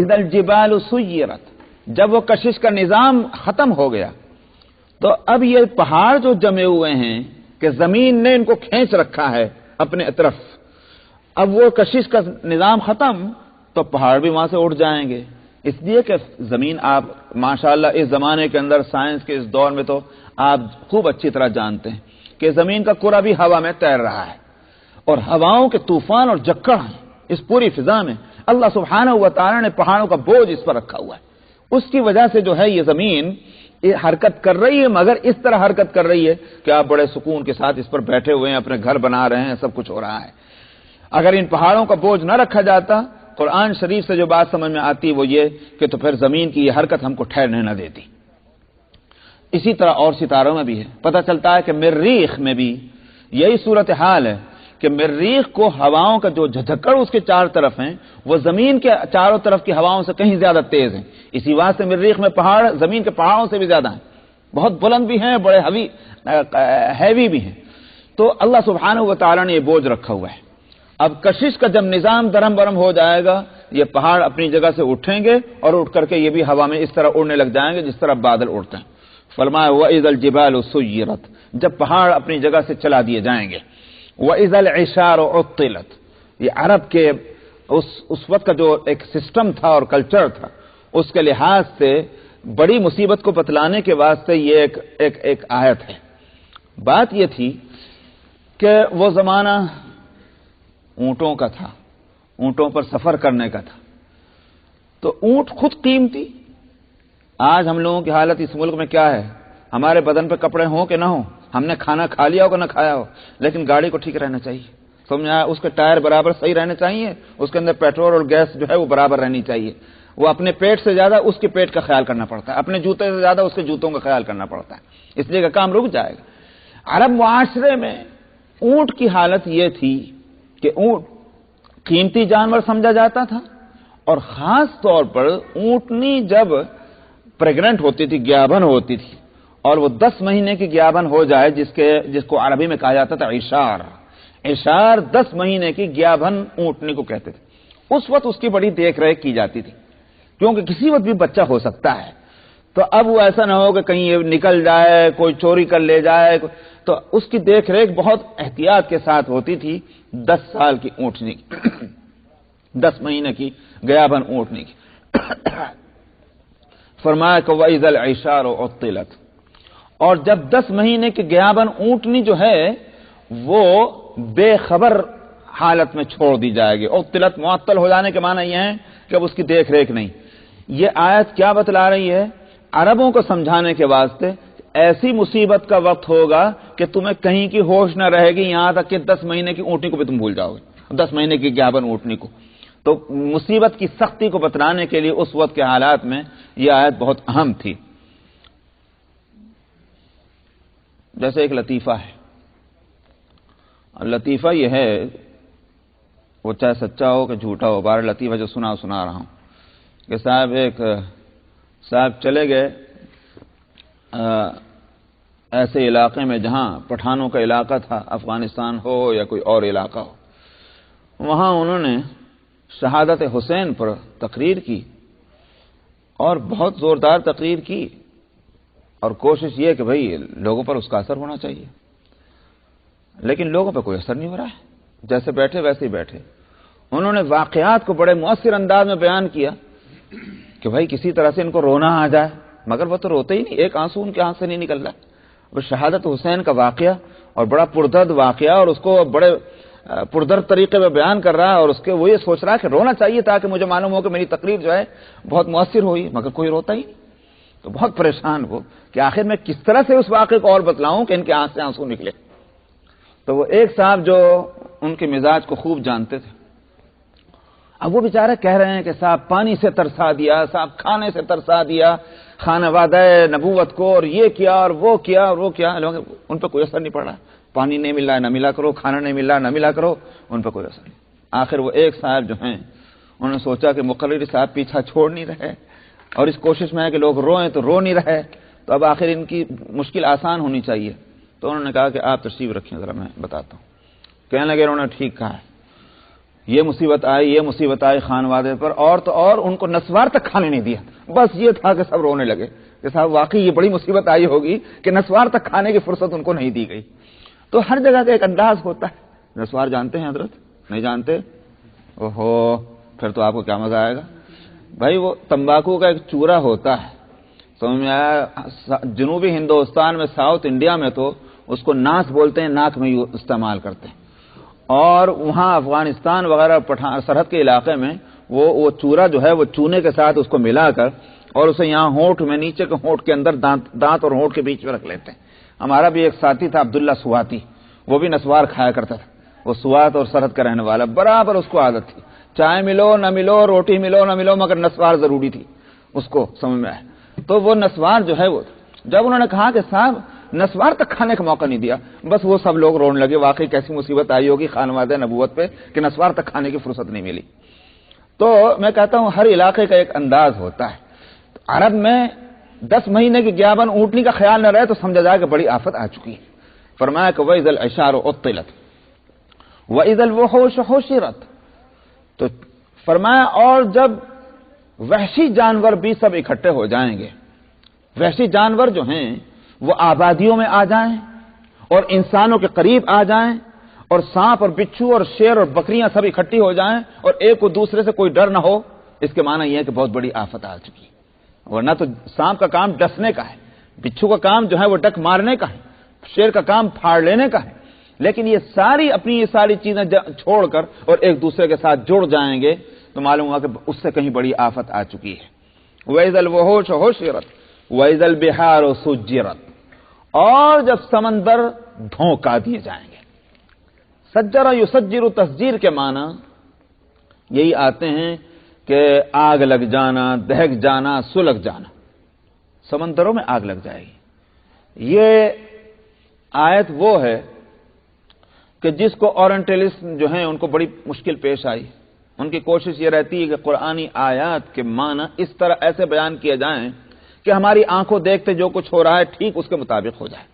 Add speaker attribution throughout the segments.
Speaker 1: اذا الجبال سیرت، جب وہ کشش کا نظام ختم ہو گیا تو اب یہ پہاڑ جو جمے ہوئے ہیں کہ زمین نے ان کو کھینچ رکھا ہے اپنے طرف، اب وہ کشش کا نظام ختم تو پہاڑ بھی وہاں سے اٹھ جائیں گے. اس لیے کہ زمین، آپ ماشاءاللہ اس زمانے کے اندر سائنس کے اس دور میں تو آپ خوب اچھی طرح جانتے ہیں کہ زمین کا کرہ بھی ہوا میں تیر رہا ہے، اور ہواؤں کے طوفان اور جکڑ ہیں اس پوری فضا میں. اللہ سبحانہ و تعالی نے پہاڑوں کا بوجھ اس پر رکھا ہوا ہے، اس کی وجہ سے جو ہے یہ زمین یہ حرکت کر رہی ہے، مگر اس طرح حرکت کر رہی ہے کہ آپ بڑے سکون کے ساتھ اس پر بیٹھے ہوئے ہیں، اپنے گھر بنا رہے ہیں، سب کچھ ہو رہا ہے. اگر ان پہاڑوں کا بوجھ نہ رکھا جاتا، قرآن شریف سے جو بات سمجھ میں آتی وہ یہ کہ تو پھر زمین کی یہ حرکت ہم کو ٹھہرنے نہ دیتی. اسی طرح اور ستاروں میں بھی ہے. پتہ چلتا ہے کہ مریخ میں بھی یہی صورتحال ہے کہ مریخ کو ہواؤں کا جو جھکڑ اس کے چار طرف ہیں وہ زمین کے چاروں طرف کی ہواؤں سے کہیں زیادہ تیز ہیں. اسی واسطے مریخ میں پہاڑ زمین کے پہاڑوں سے بھی زیادہ ہیں، بہت بلند بھی ہیں، بڑے ہیوی بھی ہیں. تو اللہ سبحانہ و تعالی نے یہ بوجھ رکھا ہوا ہے. اب کشش کا جب نظام درم برم ہو جائے گا، یہ پہاڑ اپنی جگہ سے اٹھیں گے اور اٹھ کر کے یہ بھی ہوا میں اس طرح اڑنے لگ جائیں گے جس طرح بادل اڑتے ہیں. فرمایا وَإِذَا الْجِبَالُ سُيِّرَتْ، جب پہاڑ اپنی جگہ سے چلا دیے جائیں گے. وَإِذَا الْعِشَارُ عُطِّلَتْ، یہ عرب کے اس وقت کا جو ایک سسٹم تھا اور کلچر تھا اس کے لحاظ سے بڑی مصیبت کو بتلانے کے واسطے یہ ایک آیت ہے. بات یہ تھی کہ وہ زمانہ اونٹوں کا تھا، اونٹوں پر سفر کرنے کا تھا، تو اونٹ خود قیمتی. آج ہم لوگوں کی حالت اس ملک میں کیا ہے؟ ہمارے بدن پہ کپڑے ہوں کہ نہ ہوں، ہم نے کھانا کھا لیا ہو کہ نہ کھایا ہو، لیکن گاڑی کو ٹھیک رہنا چاہیے، سمجھا؟ اس کے ٹائر برابر صحیح رہنے چاہیے، اس کے اندر پیٹرول اور گیس جو ہے وہ برابر رہنی چاہیے. وہ اپنے پیٹ سے زیادہ اس کے پیٹ کا خیال کرنا پڑتا ہے، اپنے جوتے سے زیادہ اس کے جوتوں کا خیال کرنا پڑتا ہے، اس لیے کہ کام رک جائے گا. عرب معاشرے میں اونٹ کی حالت یہ تھی کہ اونٹ قیمتی جانور سمجھا جاتا تھا، اور خاص طور پر اونٹنی جب پریگننٹ ہوتی تھی، گیابن ہوتی تھی، اور وہ 10 مہینے کی گیابن ہو جائے جس کو عربی میں کہا جاتا تھا عشار 10 مہینے کی گیابن اونٹنی کو کہتے تھے. اس وقت اس کی بڑی دیکھ ریکھ کی جاتی تھی کیونکہ کسی وقت بھی بچہ ہو سکتا ہے. تو اب وہ ایسا نہ ہو کہ کہیں یہ نکل جائے، کوئی چوری کر لے جائے، تو اس کی دیکھ ریکھ بہت احتیاط کے ساتھ ہوتی تھی. 10 سال کی اونٹنی کی 10 مہینے کی گیابن اونٹنی کی. فرمایا کہ وَإِذَا الْعِشَارُ عُطِّلَتْ، اور جب 10 مہینے کی گیابن اونٹنی جو ہے وہ بے خبر حالت میں چھوڑ دی جائے گی. عطلت، معطل ہو جانے کے معنی یہ ہے کہ اب اس کی دیکھ ریکھ نہیں. یہ آیت کیا بتلا رہی ہے؟ عربوں کو سمجھانے کے واسطے ایسی مصیبت کا وقت ہوگا کہ تمہیں کہیں کی ہوش نہ رہے گی، یہاں تک کہ 10 مہینے کی اونٹنی کو بھی تم بھول جاؤ گے، 10 مہینے کی گیابن اونٹنی کو. تو مصیبت کی سختی کو بتلانے کے لیے اس وقت کے حالات میں یہ آیت بہت اہم تھی. جیسے ایک لطیفہ ہے، لطیفہ یہ ہے، وہ چاہے سچا ہو کہ جھوٹا ہو، بار لطیفہ جو سنا رہا ہوں کہ صاحب چلے گئے ایسے علاقے میں جہاں پٹھانوں کا علاقہ تھا، افغانستان ہو یا کوئی اور علاقہ ہو. وہاں انہوں نے شہادت حسین پر تقریر کی اور بہت زوردار تقریر کی، اور کوشش یہ کہ بھئی لوگوں پر اس کا اثر ہونا چاہیے، لیکن لوگوں پہ کوئی اثر نہیں ہو رہا ہے. جیسے بیٹھے ویسے ہی بیٹھے. انہوں نے واقعات کو بڑے مؤثر انداز میں بیان کیا کہ بھائی کسی طرح سے ان کو رونا آ جائے، مگر وہ تو روتے ہی نہیں، ایک آنسو ان کے آنکھ سے نہیں نکل رہا. وہ شہادت حسین کا واقعہ اور بڑا پردرد واقعہ، اور اس کو بڑے پردرد طریقے میں بیان کر رہا ہے، اور اس کے وہ یہ سوچ رہا ہے کہ رونا چاہیے تاکہ مجھے معلوم ہو کہ میری تقریر جو ہے بہت مؤثر ہوئی، مگر کوئی روتا ہی نہیں. تو بہت پریشان وہ کہ آخر میں کس طرح سے اس واقعے کو اور بتلاؤں کہ ان کے آنکھ سے آنسو نکلے. تو وہ ایک صاحب جو ان کے مزاج کو خوب جانتے تھے، اب وہ بیچارے کہہ رہے ہیں کہ صاحب پانی سے ترسا دیا، صاحب کھانے سے ترسا دیا، خانہ وعدہ نبوت کو، اور یہ کیا اور وہ کیا اور وہ کیا. ان پہ کوئی اثر نہیں پڑ رہا. پانی نہیں مل رہا ہے نہ ملا کرو، کھانا نہیں مل رہا نہ ملا کرو، ان پہ کوئی اثر نہیں. آخر وہ ایک صاحب جو ہیں انہوں نے سوچا کہ مقرری صاحب پیچھا چھوڑ نہیں رہے، اور اس کوشش میں ہے کہ لوگ روئیں تو رو نہیں رہے، تو اب آخر ان کی مشکل آسان ہونی چاہیے. تو انہوں نے کہا کہ آپ تشریف رکھیں ذرا میں بتاتا ہوں. کہنے لگے انہوں نے ٹھیک کہا ہے. یہ مصیبت آئی خانوادے پر، اور تو اور ان کو نسوار تک کھانے نہیں دیا، بس یہ تھا کہ سب رونے لگے کہ صاحب واقعی یہ بڑی مصیبت آئی ہوگی کہ نسوار تک کھانے کی فرصت ان کو نہیں دی گئی۔ تو ہر جگہ کا ایک انداز ہوتا ہے۔ نسوار جانتے ہیں حضرت؟ نہیں جانتے؟ اوہو، پھر تو آپ کو کیا مزہ آئے گا بھائی۔ وہ تمباکو کا ایک چورا ہوتا ہے، سمجھ میں آیا؟ جنوبی ہندوستان میں، ساؤتھ انڈیا میں تو اس کو ناس بولتے ہیں، ناک میں استعمال کرتے ہیں، اور وہاں افغانستان وغیرہ سرحد کے علاقے میں وہ چورا جو ہے وہ چونے کے ساتھ اس کو ملا کر اور اسے یہاں ہونٹ میں، نیچے کے ہونٹ کے اندر دانت اور ہونٹ کے بیچ میں رکھ لیتے ہیں۔ ہمارا بھی ایک ساتھی تھا عبداللہ سواتی، وہ بھی نسوار کھایا کرتا تھا، وہ سوات اور سرحد کا رہنے والا، برابر اس کو عادت تھی، چائے ملو نہ ملو، روٹی ملو نہ ملو، مگر نسوار ضروری تھی اس کو، سمجھ میں آئے؟ تو وہ نسوار جو ہے وہ جب انہوں نے کہا کہ صاحب نسوار تک کھانے کا موقع نہیں دیا، بس وہ سب لوگ رونے لگے، واقعی کیسی مصیبت آئی ہوگی خانوادہ نبوت پہ کہ نسوار تک کھانے کی فرصت نہیں ملی۔ تو میں کہتا ہوں ہر علاقے کا ایک انداز ہوتا ہے۔ عرب میں 10 مہینے کی گیابن اونٹنی کا خیال نہ رہے تو سمجھا جائے کہ بڑی آفت آ چکی ہے۔ فرمایا کہ وَإِذَا الْعِشَارُ عُطِّلَتْ وَإِذَا الْوُحُوشُ حُشِرَتْ، تو فرمایا اور جب وحشی جانور بھی سب اکٹھے ہو جائیں گے، وحشی جانور جو ہیں وہ آبادیوں میں آ جائیں اور انسانوں کے قریب آ جائیں، اور سانپ اور بچھو اور شیر اور بکریاں سب اکٹھی ہو جائیں اور ایک کو دوسرے سے کوئی ڈر نہ ہو، اس کے معنی یہ ہے کہ بہت بڑی آفت آ چکی ہے۔ ورنہ تو سانپ کا کام ڈسنے کا ہے، بچھو کا کام جو ہے وہ ڈک مارنے کا ہے، شیر کا کام پھاڑ لینے کا ہے، لیکن یہ ساری چیزیں چھوڑ کر اور ایک دوسرے کے ساتھ جڑ جائیں گے تو معلوم ہوا کہ اس سے کہیں بڑی آفت آ چکی ہے۔ وَإِذَا الْوُحُوشُ حُشِرَتْ وَإِذَا الْبِحَارُ سُجِّرَتْ، اور جب سمندر دھونکا دیے جائیں گے۔ سجرہ یسجر تسجیر کے معنی یہی آتے ہیں کہ آگ لگ جانا، دہک جانا، سلگ جانا، سمندروں میں آگ لگ جائے گی۔ یہ آیت وہ ہے کہ جس کو اورینٹلسٹ جو ہیں ان کو بڑی مشکل پیش آئی۔ ان کی کوشش یہ رہتی ہے کہ قرآنی آیات کے معنی اس طرح ایسے بیان کیے جائیں کہ ہماری آنکھوں دیکھتے جو کچھ ہو رہا ہے ٹھیک اس کے مطابق ہو جائے،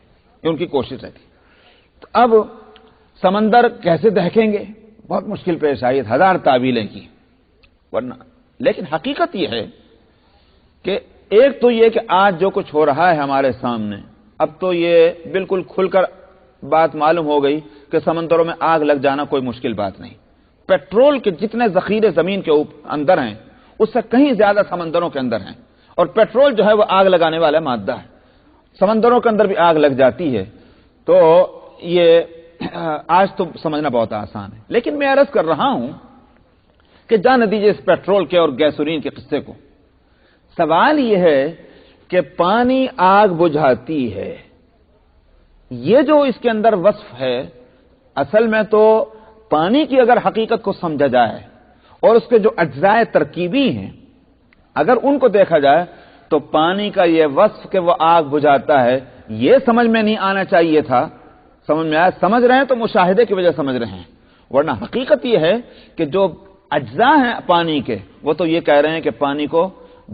Speaker 1: یہ ان کی کوشش رہتی۔ تو اب سمندر کیسے دہکیں گے، بہت مشکل پیش آئی، 1000 تعبیلیں کی، ورنہ لیکن حقیقت یہ ہے کہ ایک تو یہ کہ آج جو کچھ ہو رہا ہے ہمارے سامنے، اب تو یہ بالکل کھل کر بات معلوم ہو گئی کہ سمندروں میں آگ لگ جانا کوئی مشکل بات نہیں۔ پیٹرول کے جتنے ذخیرے زمین کے اندر ہیں اس سے کہیں زیادہ سمندروں کے اندر ہیں، اور پیٹرول جو ہے وہ آگ لگانے والا مادہ ہے، سمندروں کے اندر بھی آگ لگ جاتی ہے۔ تو یہ آج تو سمجھنا بہت آسان ہے، لیکن میں عرض کر رہا ہوں کہ جان دیجیے اس پیٹرول کے اور گیسولین کے قصے کو۔ سوال یہ ہے کہ پانی آگ بجھاتی ہے، یہ جو اس کے اندر وصف ہے، اصل میں تو پانی کی اگر حقیقت کو سمجھا جائے اور اس کے جو اجزاء ترکیبی ہیں اگر ان کو دیکھا جائے تو پانی کا یہ وصف کہ وہ آگ بجھاتا ہے یہ سمجھ میں نہیں آنا چاہیے تھا۔ سمجھ میں آیا؟ سمجھ رہے ہیں تو مشاہدے کی وجہ سمجھ رہے ہیں، ورنہ حقیقت یہ ہے کہ جو اجزاء ہیں پانی کے وہ تو یہ کہہ رہے ہیں کہ پانی کو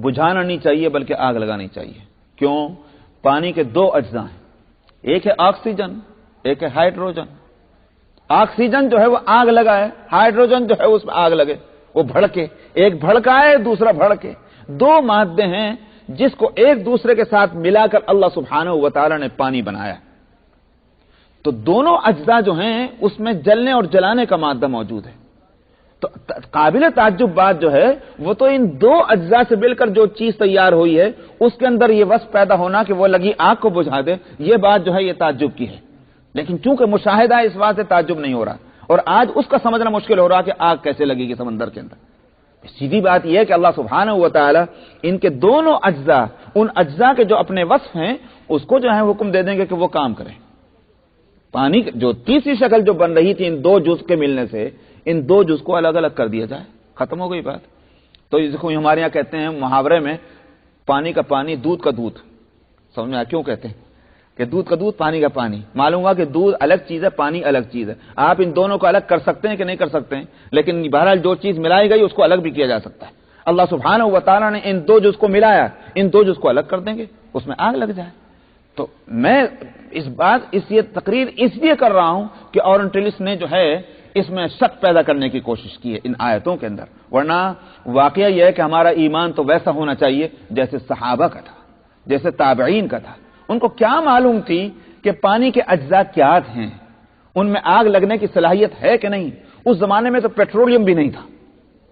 Speaker 1: بجھانا نہیں چاہیے بلکہ آگ لگانی چاہیے۔ کیوں؟ پانی کے 2 اجزاء ہیں، ایک ہے آکسیجن، ایک ہے ہائیڈروجن۔ آکسیجن جو ہے وہ آگ لگائے، ہائیڈروجن جو ہے اس میں آگ لگے، وہ بھڑکے، ایک بھڑکائے دوسرا بھڑکے۔ 2 مادے ہیں جس کو ایک دوسرے کے ساتھ ملا کر اللہ سبحانہ و تعالی نے پانی بنایا، تو دونوں اجزاء جو ہیں اس میں جلنے اور جلانے کا مادہ موجود ہے۔ تو قابل تعجب بات جو ہے وہ تو ان 2 اجزاء سے مل کر جو چیز تیار ہوئی ہے اس کے اندر یہ وصف پیدا ہونا کہ وہ لگی آگ کو بجھا دے، یہ بات جو ہے یہ تعجب کی ہے، لیکن چونکہ مشاہدہ ہے اس بات سے تعجب نہیں ہو رہا، اور آج اس کا سمجھنا مشکل ہو رہا کہ آگ کیسے لگے گی سمندر کے اندر۔ سیدھی بات یہ ہے کہ اللہ سبحانہ و تعالی ان کے دونوں اجزاء، ان اجزاء کے جو اپنے وصف ہیں اس کو جو ہے حکم دے دیں گے کہ وہ کام کریں۔ پانی جو تیسری شکل جو بن رہی تھی ان 2 جز کے ملنے سے، ان 2 جز کو الگ الگ کر دیا جائے، ختم ہو گئی بات۔ تو اس کو ہمارے یہاں کہتے ہیں محاورے میں پانی کا پانی، دودھ کا دودھ۔ سمجھ میں آیا کیوں کہتے ہیں کہ دودھ کا دودھ، پانی کا پانی؟ معلوم ہوا کہ دودھ الگ چیز ہے، پانی الگ چیز ہے۔ آپ ان دونوں کو الگ کر سکتے ہیں کہ نہیں کر سکتے ہیں، لیکن بہرحال جو چیز ملائی گئی اس کو الگ بھی کیا جا سکتا ہے۔ اللہ سبحانہ و تعالیٰ نے ان 2 جز کو ملایا، ان 2 جز کو الگ کر دیں گے، اس میں آگ لگ جائے۔ تو میں اس تقریر اس لیے کر رہا ہوں کہ اورینٹلسٹ نے جو ہے اس میں شک پیدا کرنے کی کوشش کی ہے ان آیتوں کے اندر، ورنہ واقعہ یہ ہے کہ ہمارا ایمان تو ویسا ہونا چاہیے جیسے صحابہ کا تھا، جیسے تابعین کا تھا۔ ان کو کیا معلوم تھی کہ پانی کے اجزاء کیا ہیں، ان میں آگ لگنے کی صلاحیت ہے کہ نہیں۔ اس زمانے میں تو پیٹرولیم بھی نہیں تھا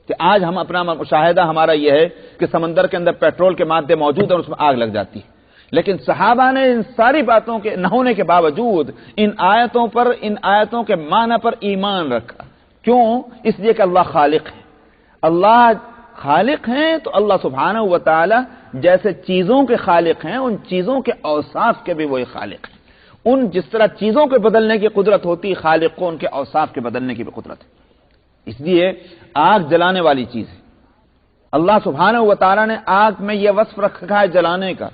Speaker 1: کہ آج ہم اپنا مشاہدہ ہمارا یہ ہے کہ سمندر کے اندر پیٹرول کے مادے موجود ہیں اور اس میں آگ لگ جاتی ہے، لیکن صحابہ نے ان ساری باتوں کے نہ ہونے کے باوجود ان آیتوں کے معنی پر ایمان رکھا۔ کیوں؟ اس لیے کہ اللہ خالق ہے، اللہ خالق ہیں تو اللہ سبحانہ و تعالی جیسے چیزوں کے خالق ہیں ان چیزوں کے اوصاف کے بھی وہی خالق ہیں۔ جس طرح چیزوں کے بدلنے کی قدرت ہوتی، خالق کو ان کے اوصاف کے بدلنے کی بھی قدرت ہے۔ اس لیے آگ جلانے والی چیز ہے، اللہ سبحانہ و تعالی نے آگ میں یہ وصف رکھا ہے جلانے کا،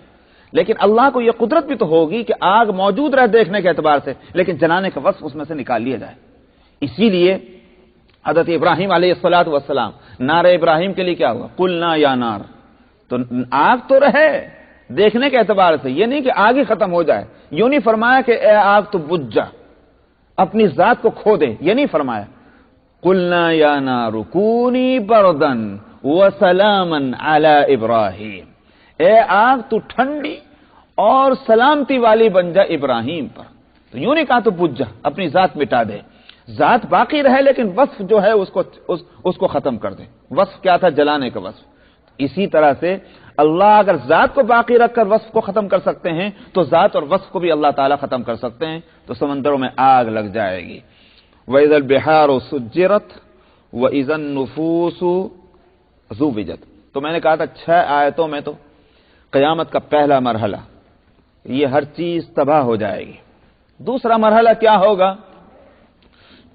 Speaker 1: لیکن اللہ کو یہ قدرت بھی تو ہوگی کہ آگ موجود رہے دیکھنے کے اعتبار سے، لیکن جلانے کا وصف اس میں سے نکال لیا جائے۔ اسی لیے حضرت ابراہیم علیہ الصلوۃ والسلام، نعرہ ابراہیم کے لیے کیا ہوا؟ قلنا یا نار، تو آگ تو رہے دیکھنے کے اعتبار سے، یہ نہیں کہ آگ ہی ختم ہو جائے۔ یوں نہیں فرمایا کہ اے آگ تو بجھ جا، اپنی ذات کو کھو دے، یہ نہیں فرمایا۔ قلنا یا نار کونی بردا وسلاما علی ابراہیم، اے آگ تو ٹھنڈی اور سلامتی والی بن جا ابراہیم پر۔ تو یوں نہیں کہا تو بجھ جا، اپنی ذات مٹا دے، ذات باقی رہے لیکن وصف جو ہے اس کو ختم کر دے۔ وصف کیا تھا؟ جلانے کا وصف۔ اسی طرح سے اللہ اگر ذات کو باقی رکھ کر وصف کو ختم کر سکتے ہیں تو ذات اور وصف کو بھی اللہ تعالیٰ ختم کر سکتے ہیں، تو سمندروں میں آگ لگ جائے گی۔ وَإِذَا الْبِحَارُ سُجِّرَتْ وَإِذَا النُّفُوسُ زُوِّجَتْ۔ تو میں نے کہا تھا 6 آیتوں میں تو قیامت کا پہلا مرحلہ یہ ہر چیز تباہ ہو جائے گی۔ دوسرا مرحلہ کیا ہوگا؟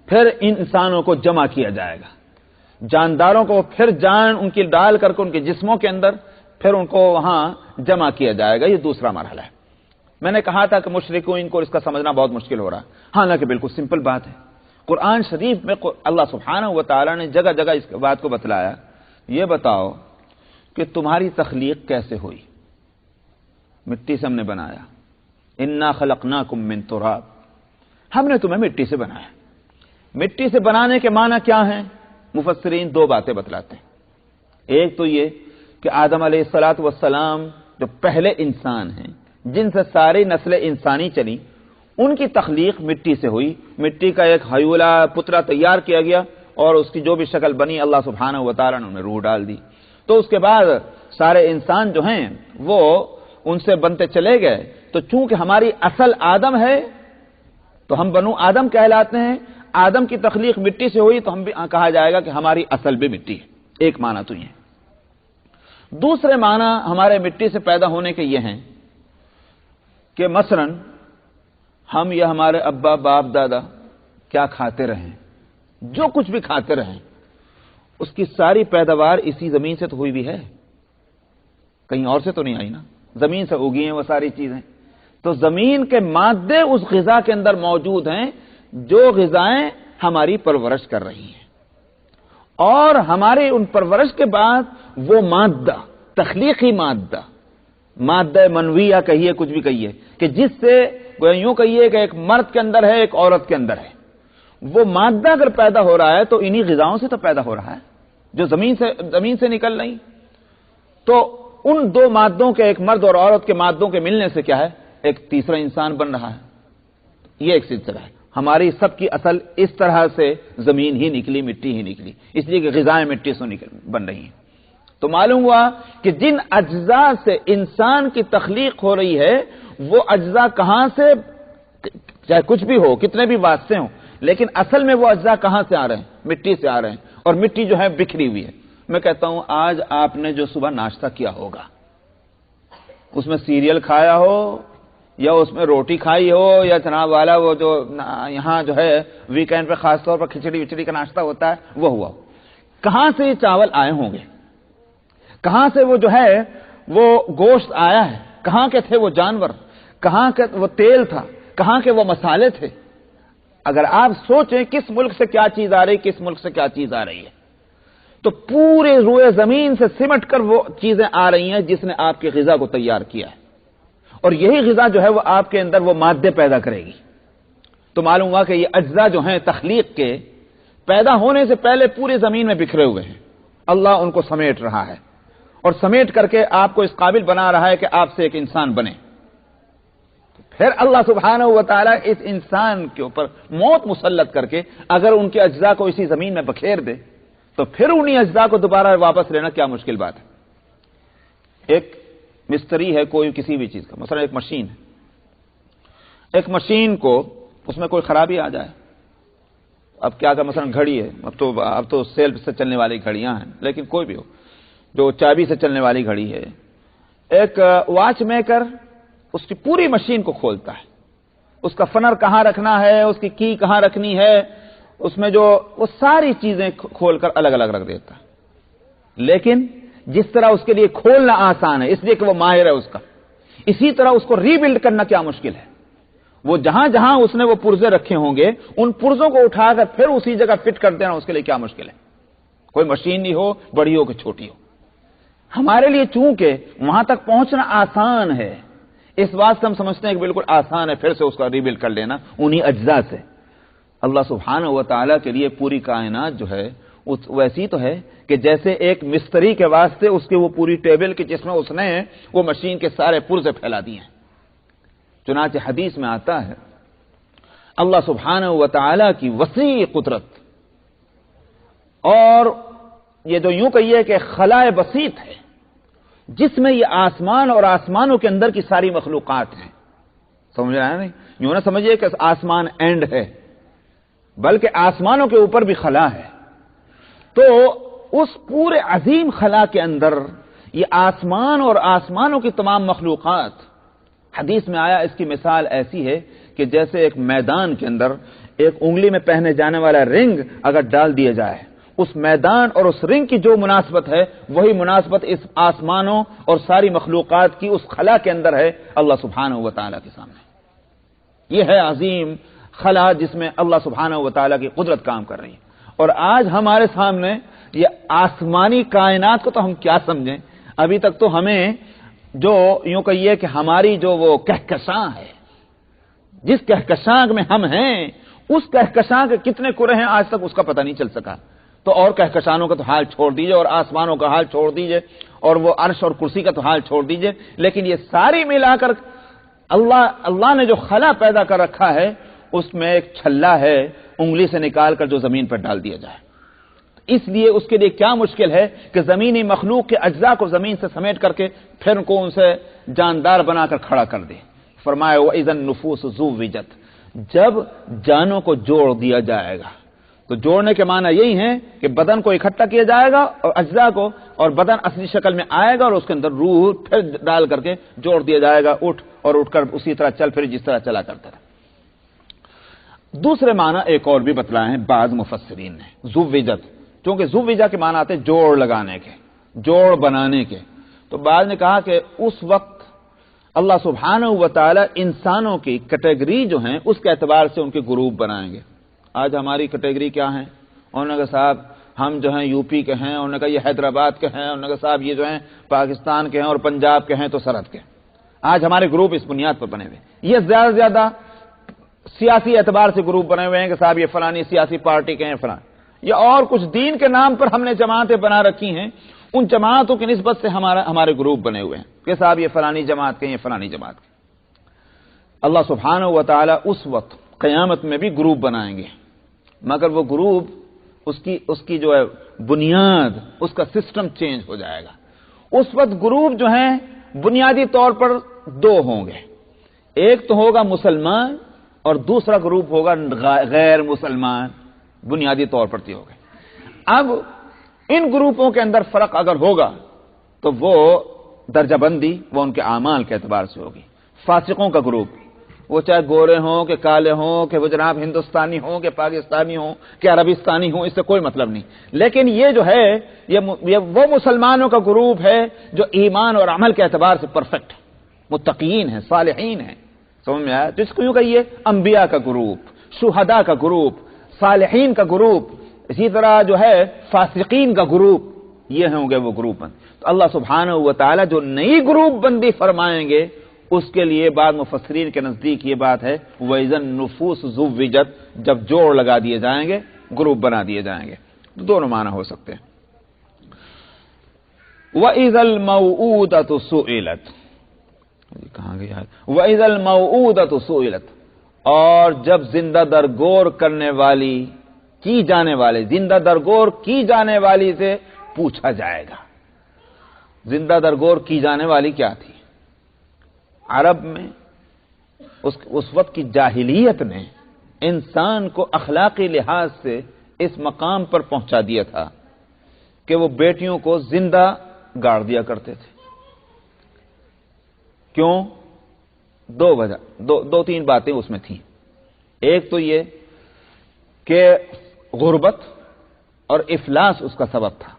Speaker 1: پھر ان انسانوں کو جمع کیا جائے گا، جانداروں کو پھر جان ان کی ڈال کر کے ان کے جسموں کے اندر پھر ان کو وہاں جمع کیا جائے گا۔ یہ دوسرا مرحلہ ہے۔ میں نے کہا تھا کہ مشرکین کو اس کا سمجھنا بہت مشکل ہو رہا ہے، حالانکہ بالکل سمپل بات ہے۔ قرآن شریف میں اللہ سبحانہ و تعالی نے جگہ جگہ اس بات کو بتلایا۔ یہ بتاؤ کہ تمہاری تخلیق کیسے ہوئی؟ مٹی سے ہم نے بنایا، انا خلقناکم من تراب، ہم نے تمہیں مٹی سے بنایا۔ مٹی سے بنانے کے معنی کیا ہیں؟ مفسرین 2 باتیں بتلاتے ہیں۔ ایک تو یہ کہ آدم علیہ الصلوۃ والسلام جو پہلے انسان ہیں جن سے ساری نسل انسانی چلی، ان کی تخلیق مٹی سے ہوئی۔ مٹی کا ایک ہیولا پترا تیار کیا گیا اور اس کی جو بھی شکل بنی اللہ سبحانہ و تعالیٰ نے انہیں روح ڈال دی۔ تو اس کے بعد سارے انسان جو ہیں وہ ان سے بنتے چلے گئے، تو چونکہ ہماری اصل آدم ہے تو ہم بنو آدم کہلاتے ہیں۔ آدم کی تخلیق مٹی سے ہوئی تو ہم بھی کہا جائے گا کہ ہماری اصل بھی مٹی ہے۔ ایک معنی تو یہ ہے۔ دوسرے معنی ہمارے مٹی سے پیدا ہونے کے یہ ہیں کہ مثلا ہم یا ہمارے ابا باپ دادا کیا کھاتے رہیں، جو کچھ بھی کھاتے رہیں، اس کی ساری پیداوار اسی زمین سے تو ہوئی بھی ہے، کہیں اور سے تو نہیں آئی نا، زمین سے اگی ہیں وہ ساری چیزیں۔ تو زمین کے مادے اس غذا کے اندر موجود ہیں جو غذائیں ہماری پرورش کر رہی ہیں، اور ہماری ان پرورش کے بعد وہ مادہ، تخلیقی مادہ منویہ کہیے، کچھ بھی کہیے، کہ جس سے یوں کہیے کہ ایک مرد کے اندر ہے ایک عورت کے اندر ہے، وہ مادہ اگر پیدا ہو رہا ہے تو انہی غذاؤں سے تو پیدا ہو رہا ہے جو زمین سے نکل رہی۔ تو ان 2 مادوں کے، ایک مرد اور عورت کے مادوں کے ملنے سے کیا ہے؟ ایک تیسرا انسان بن رہا ہے۔ یہ ایک سلسلہ ہے۔ ہماری سب کی اصل اس طرح سے زمین ہی نکلی، مٹی ہی نکلی، اس لیے کہ غذائیں مٹی سے بن رہی ہیں۔ تو معلوم ہوا کہ جن اجزاء سے انسان کی تخلیق ہو رہی ہے وہ اجزاء کہاں سے، چاہے کچھ بھی ہو، کتنے بھی واسطے ہوں، لیکن اصل میں وہ اجزاء کہاں سے آ رہے ہیں؟ مٹی سے آ رہے ہیں، اور مٹی جو ہے بکھری ہوئی ہے۔ میں کہتا ہوں آج آپ نے جو صبح ناشتہ کیا ہوگا اس میں سیریل کھایا ہو یا اس میں روٹی کھائی ہو یا جناب والا وہ جو یہاں جو ہے ویکینڈ پہ خاص طور پر کھچڑی وچڑی کا ناشتہ ہوتا ہے وہ ہوا ہو، کہاں سے یہ چاول آئے ہوں گے؟ کہاں سے وہ جو ہے وہ گوشت آیا ہے؟ کہاں کے تھے وہ جانور؟ کہاں کے وہ تیل تھا؟ کہاں کے وہ مسالے تھے؟ اگر آپ سوچیں کس ملک سے کیا چیز آ رہی، کس ملک سے کیا چیز آ رہی ہے، تو پورے روئے زمین سے سمٹ کر وہ چیزیں آ رہی ہیں جس نے آپ کی غذا کو تیار کیا ہے، اور یہی غذا جو ہے وہ آپ کے اندر وہ مادے پیدا کرے گی۔ تو معلوم ہوا کہ یہ اجزاء جو ہیں تخلیق کے، پیدا ہونے سے پہلے پوری زمین میں بکھرے ہوئے ہیں، اللہ ان کو سمیٹ رہا ہے اور سمیٹ کر کے آپ کو اس قابل بنا رہا ہے کہ آپ سے ایک انسان بنے۔ پھر اللہ سبحانہ و تعالیٰ اس انسان کے اوپر موت مسلط کر کے اگر ان کے اجزاء کو اسی زمین میں بکھیر دے تو پھر انہی اجزاء کو دوبارہ واپس لینا کیا مشکل بات ہے۔ ایک مستری ہے کوئی کسی بھی چیز کا، مثلا ایک مشین ہے، ایک مشین کو اس میں کوئی خرابی آ جائے، اب کیا کہ مثلا گھڑی ہے، اب تو سیلف سے چلنے والی گھڑیاں ہیں، لیکن کوئی بھی ہو جو چابی سے چلنے والی گھڑی ہے، ایک واچ میکر اس کی پوری مشین کو کھولتا ہے، اس کا فنر کہاں رکھنا ہے، اس کی کی کہاں رکھنی ہے، اس میں جو وہ ساری چیزیں کھول کر الگ الگ رکھ دیتا ہے۔ لیکن جس طرح اس کے لیے کھولنا آسان ہے اس لیے کہ وہ ماہر ہے اس کا، اسی طرح اس کو ری بلڈ کرنا کیا مشکل ہے۔ وہ جہاں جہاں اس نے وہ پرزے رکھے ہوں گے ان پرزوں کو اٹھا کر پھر اسی جگہ فٹ کر دینا اس کے لیے کیا مشکل ہے۔ کوئی مشین نہیں ہو، بڑی ہو کہ چھوٹی ہو، ہمارے لیے چونکہ وہاں تک پہنچنا آسان ہے اس بات سے ہم سمجھتے ہیں کہ بالکل آسان ہے پھر سے اس کا ری بلڈ کر لینا انہی اجزاء سے۔ اللہ سبحانہ و تعالیٰ کے لیے پوری کائنات جو ہے ویسی تو ہے کہ جیسے ایک مستری کے واسطے اس کے وہ پوری ٹیبل کی جس میں اس نے وہ مشین کے سارے پرزے پھیلا دیے ہیں۔ چنانچہ حدیث میں آتا ہے اللہ سبحانہ و تعالیٰ کی وسیع قدرت اور یہ جو یوں کہیے کہ خلائے بسیط ہے جس میں یہ آسمان اور آسمانوں کے اندر کی ساری مخلوقات ہیں۔ سمجھ رہا ہے نہیں؟ یوں نہ سمجھیے کہ آسمان اینڈ ہے، بلکہ آسمانوں کے اوپر بھی خلا ہے۔ تو اس پورے عظیم خلا کے اندر یہ آسمان اور آسمانوں کی تمام مخلوقات، حدیث میں آیا اس کی مثال ایسی ہے کہ جیسے ایک میدان کے اندر ایک انگلی میں پہنے جانے والا رنگ اگر ڈال دیا جائے، اس میدان اور اس رنگ کی جو مناسبت ہے وہی مناسبت اس آسمانوں اور ساری مخلوقات کی اس خلا کے اندر ہے اللہ سبحانہ و تعالیٰ کے سامنے۔ یہ ہے عظیم خلا جس میں اللہ سبحانہ و تعالیٰ کی قدرت کام کر رہی ہے۔ اور آج ہمارے سامنے یہ آسمانی کائنات کو تو ہم کیا سمجھیں، ابھی تک تو ہمیں جو یوں کہیے کہ ہماری جو وہ کہکشاں ہے، جس کہکشاں میں ہم ہیں اس کہکشاں کے کتنے کرے ہیں آج تک اس کا پتہ نہیں چل سکا۔ تو اور کہکشانوں کا تو حال چھوڑ دیجئے اور آسمانوں کا حال چھوڑ دیجئے اور وہ عرش اور کرسی کا تو حال چھوڑ دیجئے، لیکن یہ ساری ملا کر اللہ نے جو خلا پیدا کر رکھا ہے اس میں ایک چھلا ہے انگلی سے نکال کر جو زمین پر ڈال دیا جائے۔ اس لیے اس کے لیے کیا مشکل ہے کہ زمینی مخلوق کے اجزاء کو زمین سے سمیٹ کر کے پھر ان کو ان سے جاندار بنا کر کھڑا کر دے۔ فرمایا وَإِذَا النُّفُوسُ زُوِّجَتْ، جب جانوں کو جوڑ دیا جائے گا، تو جوڑنے کے معنی یہی ہے کہ بدن کو اکٹھا کیا جائے گا اور اجزاء کو، اور بدن اصلی شکل میں آئے گا اور اس کے اندر روح پھر ڈال کر کے جوڑ دیا جائے گا، اٹھ کر اسی طرح چل پھر جس طرح چلا کرتا تھا۔ دوسرے معنی ایک اور بھی بتلائے ہیں بعض مفسرین نے زوجت، چونکہ زوجہ کے معنی آتے جوڑ لگانے کے، جوڑ بنانے کے، تو بعض نے کہا کہ اس وقت اللہ سبحانہ و تعالی انسانوں کی کیٹیگری جو ہیں اس کے اعتبار سے ان کے گروپ بنائیں گے۔ آج ہماری کیٹیگری کیا ہے؟ انہوں نے کہا صاحب ہم جو ہیں یو پی کے ہیں، انہوں نے کہا یہ حیدرآباد کے ہیں، انہوں نے کہا صاحب یہ جو ہیں پاکستان کے ہیں اور پنجاب کے ہیں تو سرحد کے۔ آج ہمارے گروپ اس بنیاد پر بنے ہوئے، یہ زیادہ سے زیادہ سیاسی اعتبار سے گروپ بنے ہوئے ہیں کہ صاحب یہ فلانی سیاسی پارٹی کے ہیں فلان، یا اور کچھ دین کے نام پر ہم نے جماعتیں بنا رکھی ہیں، ان جماعتوں کی نسبت سے ہمارے گروپ بنے ہوئے ہیں کہ صاحب یہ فلانی جماعت کے، یہ فلانی جماعت کے۔ اللہ سبحانہ و تعالی اس وقت قیامت میں بھی گروپ بنائیں گے، مگر وہ گروپ اس کی جو ہے بنیاد، اس کا سسٹم چینج ہو جائے گا۔ اس وقت گروپ جو ہیں بنیادی طور پر دو ہوں گے، ایک تو ہوگا مسلمان اور دوسرا گروپ ہوگا غیر مسلمان، بنیادی طور پر تھی ہوگا۔ اب ان گروپوں کے اندر فرق اگر ہوگا تو وہ درجہ بندی وہ ان کے اعمال کے اعتبار سے ہوگی۔ فاسقوں کا گروپ، وہ چاہے گورے ہوں کہ کالے ہوں کہ وہ جناب ہندوستانی ہوں کہ پاکستانی ہوں کہ عربستانی ہوں، اس سے کوئی مطلب نہیں، لیکن یہ جو ہے یہ وہ مسلمانوں کا گروپ ہے جو ایمان اور عمل کے اعتبار سے پرفیکٹ ہے، متقین ہیں، صالحین ہیں۔ سمجھ میں آیا؟ تو اس کو یوں کہیے انبیاء کا گروپ، شہداء کا گروپ، صالحین کا گروپ، اسی طرح جو ہے فاسقین کا گروپ، یہ ہوں گے وہ گروپ۔ تو اللہ سبحانہ و تعالی جو نئی گروپ بندی فرمائیں گے اس کے لیے بعض مفسرین کے نزدیک یہ بات ہے وَإِذَا النُّفُوسُ زُوِّجَتْ، جب جوڑ لگا دیے جائیں گے گروپ بنا دیے جائیں گے. تو دونوں معنی ہو سکتے ہیں. وَإِذَا الْمَوْءُودَةُ سُئِلَتْ, کہاں گئی آیت؟ وَإِذَا الْمَوْءُودَةُ سُئِلَتْ, اور جب زندہ درگور کرنے والی کی جانے والے, زندہ درگور کی جانے والی سے پوچھا جائے گا. زندہ درگور کی جانے والی کیا تھی؟ عرب میں اس وقت کی جاہلیت نے انسان کو اخلاقی لحاظ سے اس مقام پر پہنچا دیا تھا کہ وہ بیٹیوں کو زندہ گاڑ دیا کرتے تھے. کیوں؟ دو وجہ, دو تین باتیں اس میں تھیں. ایک تو یہ کہ غربت اور افلاس اس کا سبب تھا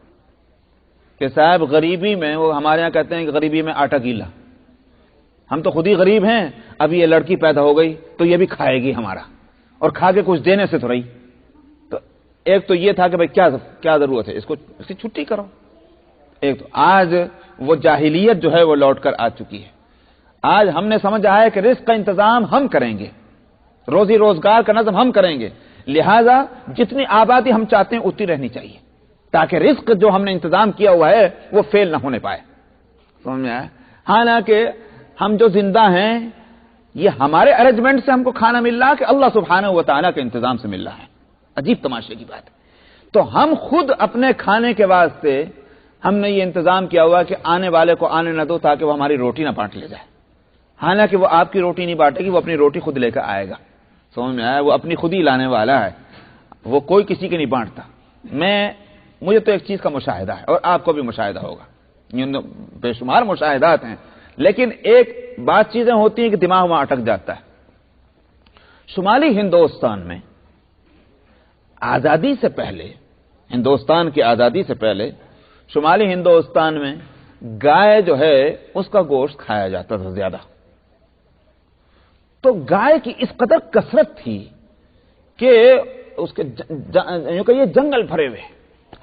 Speaker 1: کہ صاحب غریبی میں, وہ ہمارے یہاں کہتے ہیں کہ غریبی میں آٹا گیلا, ہم تو خود ہی غریب ہیں, اب یہ لڑکی پیدا ہو گئی تو یہ بھی کھائے گی ہمارا, اور کھا کے کچھ دینے سے تو رہی. تو ایک تو یہ تھا کہ بھئی کیا ضرورت ہے, اس کی چھٹی کرو. ایک تو آج وہ جاہلیت جو ہے وہ لوٹ کر آ چکی ہے. آج ہم نے سمجھا ہے کہ رزق کا انتظام ہم کریں گے, روزی روزگار کا نظم ہم کریں گے, لہذا جتنی آبادی ہم چاہتے ہیں اتنی رہنی چاہیے تاکہ رزق جو ہم نے انتظام کیا ہوا ہے وہ فیل نہ ہونے پائے. سمجھ میں آیا؟ حالانکہ ہم جو زندہ ہیں یہ ہمارے ارینجمنٹ سے ہم کو کھانا مل رہا کہ اللہ سبحانہ و تعالیٰ کے انتظام سے مل رہا ہے. عجیب تماشے کی بات ہے. تو ہم خود اپنے کھانے کے واسطے ہم نے یہ انتظام کیا ہوا کہ آنے والے کو آنے نہ دو تاکہ وہ ہماری روٹی نہ بانٹ لے جائے. حالانکہ وہ آپ کی روٹی نہیں بانٹے گی, وہ اپنی روٹی خود لے کر آئے گا. سمجھ میں آیا؟ وہ اپنی خود ہی لانے والا ہے, وہ کوئی کسی کے نہیں بانٹتا. مجھے تو ایک چیز کا مشاہدہ ہے اور آپ کو بھی مشاہدہ ہوگا, بے شمار مشاہدات ہیں, لیکن ایک بات چیزیں ہوتی ہیں کہ دماغ وہاں اٹک جاتا ہے. شمالی ہندوستان میں آزادی سے پہلے, ہندوستان کی آزادی سے پہلے شمالی ہندوستان میں گائے جو ہے اس کا گوشت کھایا جاتا تھا زیادہ. تو گائے کی اس قدر کثرت تھی کہ اس کے یوں کہیے جنگل بھرے ہوئے,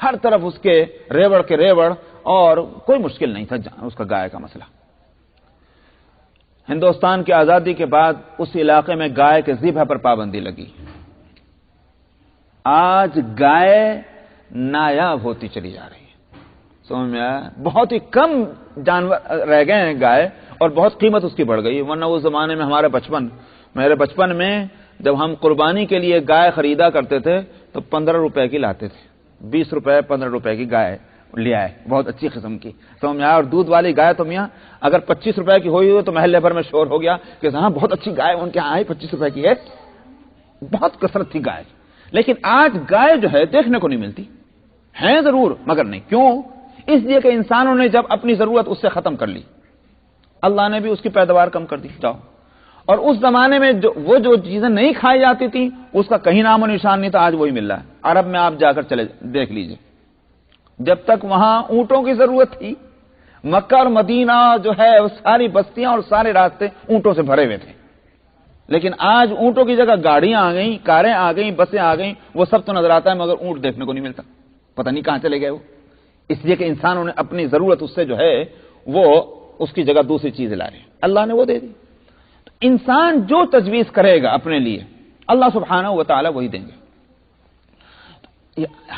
Speaker 1: ہر طرف اس کے ریوڑ, اور کوئی مشکل نہیں تھا اس کا گائے کا مسئلہ. ہندوستان کی آزادی کے بعد اس علاقے میں گائے کے ذبح پر پابندی لگی. آج گائے نایاب ہوتی چلی جا رہی ہے. سمجھ میں آیا؟ بہت ہی کم جانور رہ گئے ہیں گائے, اور بہت قیمت اس کی بڑھ گئی. ورنہ اس زمانے میں میرے بچپن میں جب ہم قربانی کے لیے گائے خریدا کرتے تھے تو 15 روپے کی لاتے تھے. 20 روپے 15 روپے کی گائے لے آئے, بہت اچھی قسم کی. سمجھ میں آیا؟ اور دودھ والی گائے تو میاں اگر 25 روپے کی ہوئی تو محلے بھر میں شور ہو گیا کہ ہاں بہت اچھی گائے ان کے آئی, 25 روپے کی ہے. بہت کثرت تھی گائے. لیکن آج گائے جو ہے دیکھنے کو نہیں ملتی. ہیں ضرور مگر نہیں. کیوں؟ اس لیے کہ انسانوں نے جب اپنی ضرورت اس سے ختم کر لی, اللہ نے بھی اس کی پیداوار کم کر دی. جاؤ, اور اس زمانے میں جو چیزیں نہیں کھائی جاتی تھی اس کا کہیں نام و نشان نہیں تھا, آج وہی مل رہا ہے. عرب میں آپ جا کر چلے دیکھ لیجئے, جب تک وہاں اونٹوں کی ضرورت تھی, مکہ اور مدینہ جو ہے ساری بستیاں اور سارے راستے اونٹوں سے بھرے ہوئے تھے. لیکن آج اونٹوں کی جگہ گاڑیاں آ گئیں, کاریں آ گئیں, بسیں آ گئیں, وہ سب تو نظر آتا ہے مگر اونٹ دیکھنے کو نہیں ملتا. پتہ نہیں کہاں چلے گئے وہ. اس لیے کہ انسانوں نے اپنی ضرورت اس سے جو ہے وہ اس کی جگہ دوسری چیز لا رہے. اللہ نے وہ دے دی. تو انسان جو تجویز کرے گا اپنے لیے اللہ سبحانہ و تعالیٰ وہی دیں گے.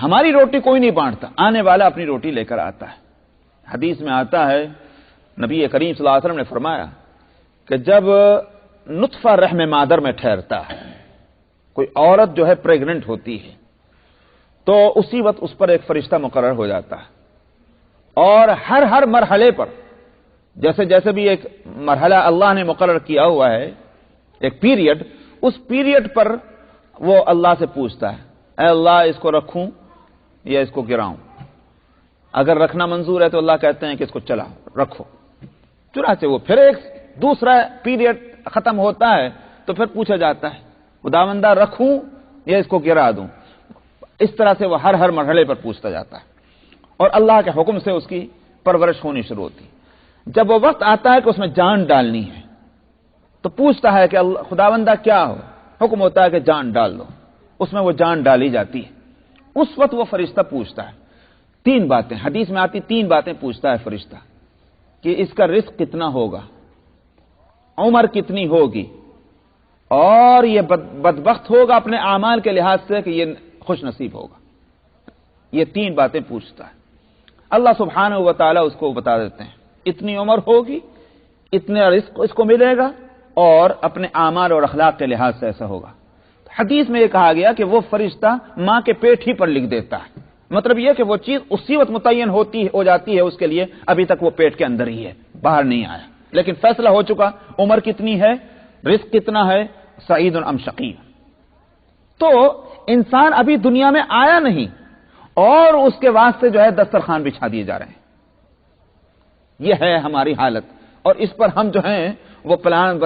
Speaker 1: ہماری روٹی کوئی نہیں بانٹتا, آنے والا اپنی روٹی لے کر آتا ہے. حدیث میں آتا ہے نبی کریم صلی اللہ علیہ وسلم نے فرمایا کہ جب نطفہ رحم مادر میں ٹھہرتا ہے, کوئی عورت جو ہے پریگننٹ ہوتی ہے, تو اسی وقت اس پر ایک فرشتہ مقرر ہو جاتا ہے, اور ہر مرحلے پر جیسے جیسے بھی ایک مرحلہ اللہ نے مقرر کیا ہوا ہے, ایک پیریڈ, اس پیریڈ پر وہ اللہ سے پوچھتا ہے, اے اللہ اس کو رکھوں یا اس کو گراؤں. اگر رکھنا منظور ہے تو اللہ کہتے ہیں کہ اس کو چلا رکھو. چنانچہ وہ پھر ایک دوسرا پیریڈ ختم ہوتا ہے تو پھر پوچھا جاتا ہے خداوندہ رکھوں یا اس کو گرا دوں. اس طرح سے وہ ہر مرحلے پر پوچھتا جاتا ہے, اور اللہ کے حکم سے اس کی پرورش ہونی شروع ہوتی. جب وہ وقت آتا ہے کہ اس میں جان ڈالنی ہے تو پوچھتا ہے کہ خداوندہ کیا ہو, حکم ہوتا ہے کہ جان ڈال دو. اس میں وہ جان ڈالی جاتی ہے. اس وقت وہ فرشتہ پوچھتا ہے 3 باتیں, حدیث میں آتی 3 باتیں پوچھتا ہے فرشتہ, کہ اس کا رزق کتنا ہوگا, عمر کتنی ہوگی, اور یہ بدبخت ہوگا اپنے اعمال کے لحاظ سے کہ یہ خوش نصیب ہوگا؟ یہ 3 باتیں پوچھتا ہے اللہ سبحانہ و تعالی، اس کو بتا دیتے ہیں اتنی عمر ہوگی، اتنا رزق اس کو ملے گا، اور اپنے اعمال اور اخلاق کے لحاظ سے ایسا ہوگا۔ حدیث میں یہ کہا گیا کہ وہ فرشتہ ماں کے پیٹ ہی پر لکھ دیتا ہے، مطلب یہ کہ وہ چیز اسی وقت متعین ہو جاتی ہے اس کے لیے، ابھی تک وہ پیٹ کے اندر ہی ہے، باہر نہیں آیا، لیکن فیصلہ ہو چکا عمر کتنی ہے، رزق کتنا ہے، سعید ام شقی۔ تو انسان ابھی دنیا میں آیا نہیں اور اس کے واسطے جو ہے دسترخوان بچھا دیے جا رہے ہیں۔ یہ ہے ہماری حالت، اور اس پر ہم جو ہیں وہ پلان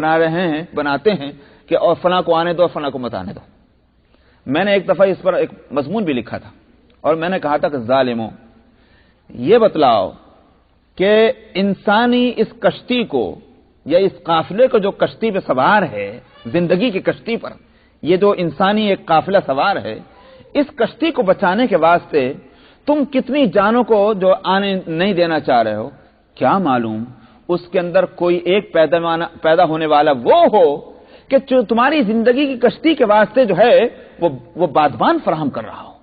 Speaker 1: بناتے ہیں کہ اور فلاں کو آنے دو، فلاں کو مت آنے دو۔ میں نے ایک دفعہ اس پر ایک مضمون بھی لکھا تھا، اور میں نے کہا تھا کہ ظالموں، یہ بتلاؤ کہ انسانی اس کشتی کو یا اس قافلے کو جو کشتی پہ سوار ہے، زندگی کی کشتی پر یہ جو انسانی ایک قافلہ سوار ہے، اس کشتی کو بچانے کے واسطے تم کتنی جانوں کو جو آنے نہیں دینا چاہ رہے ہو، کیا معلوم اس کے اندر کوئی ایک پیدا ہونے والا وہ ہو کہ جو تمہاری زندگی کی کشتی کے واسطے جو ہے وہ بادبان فراہم کر رہا ہو،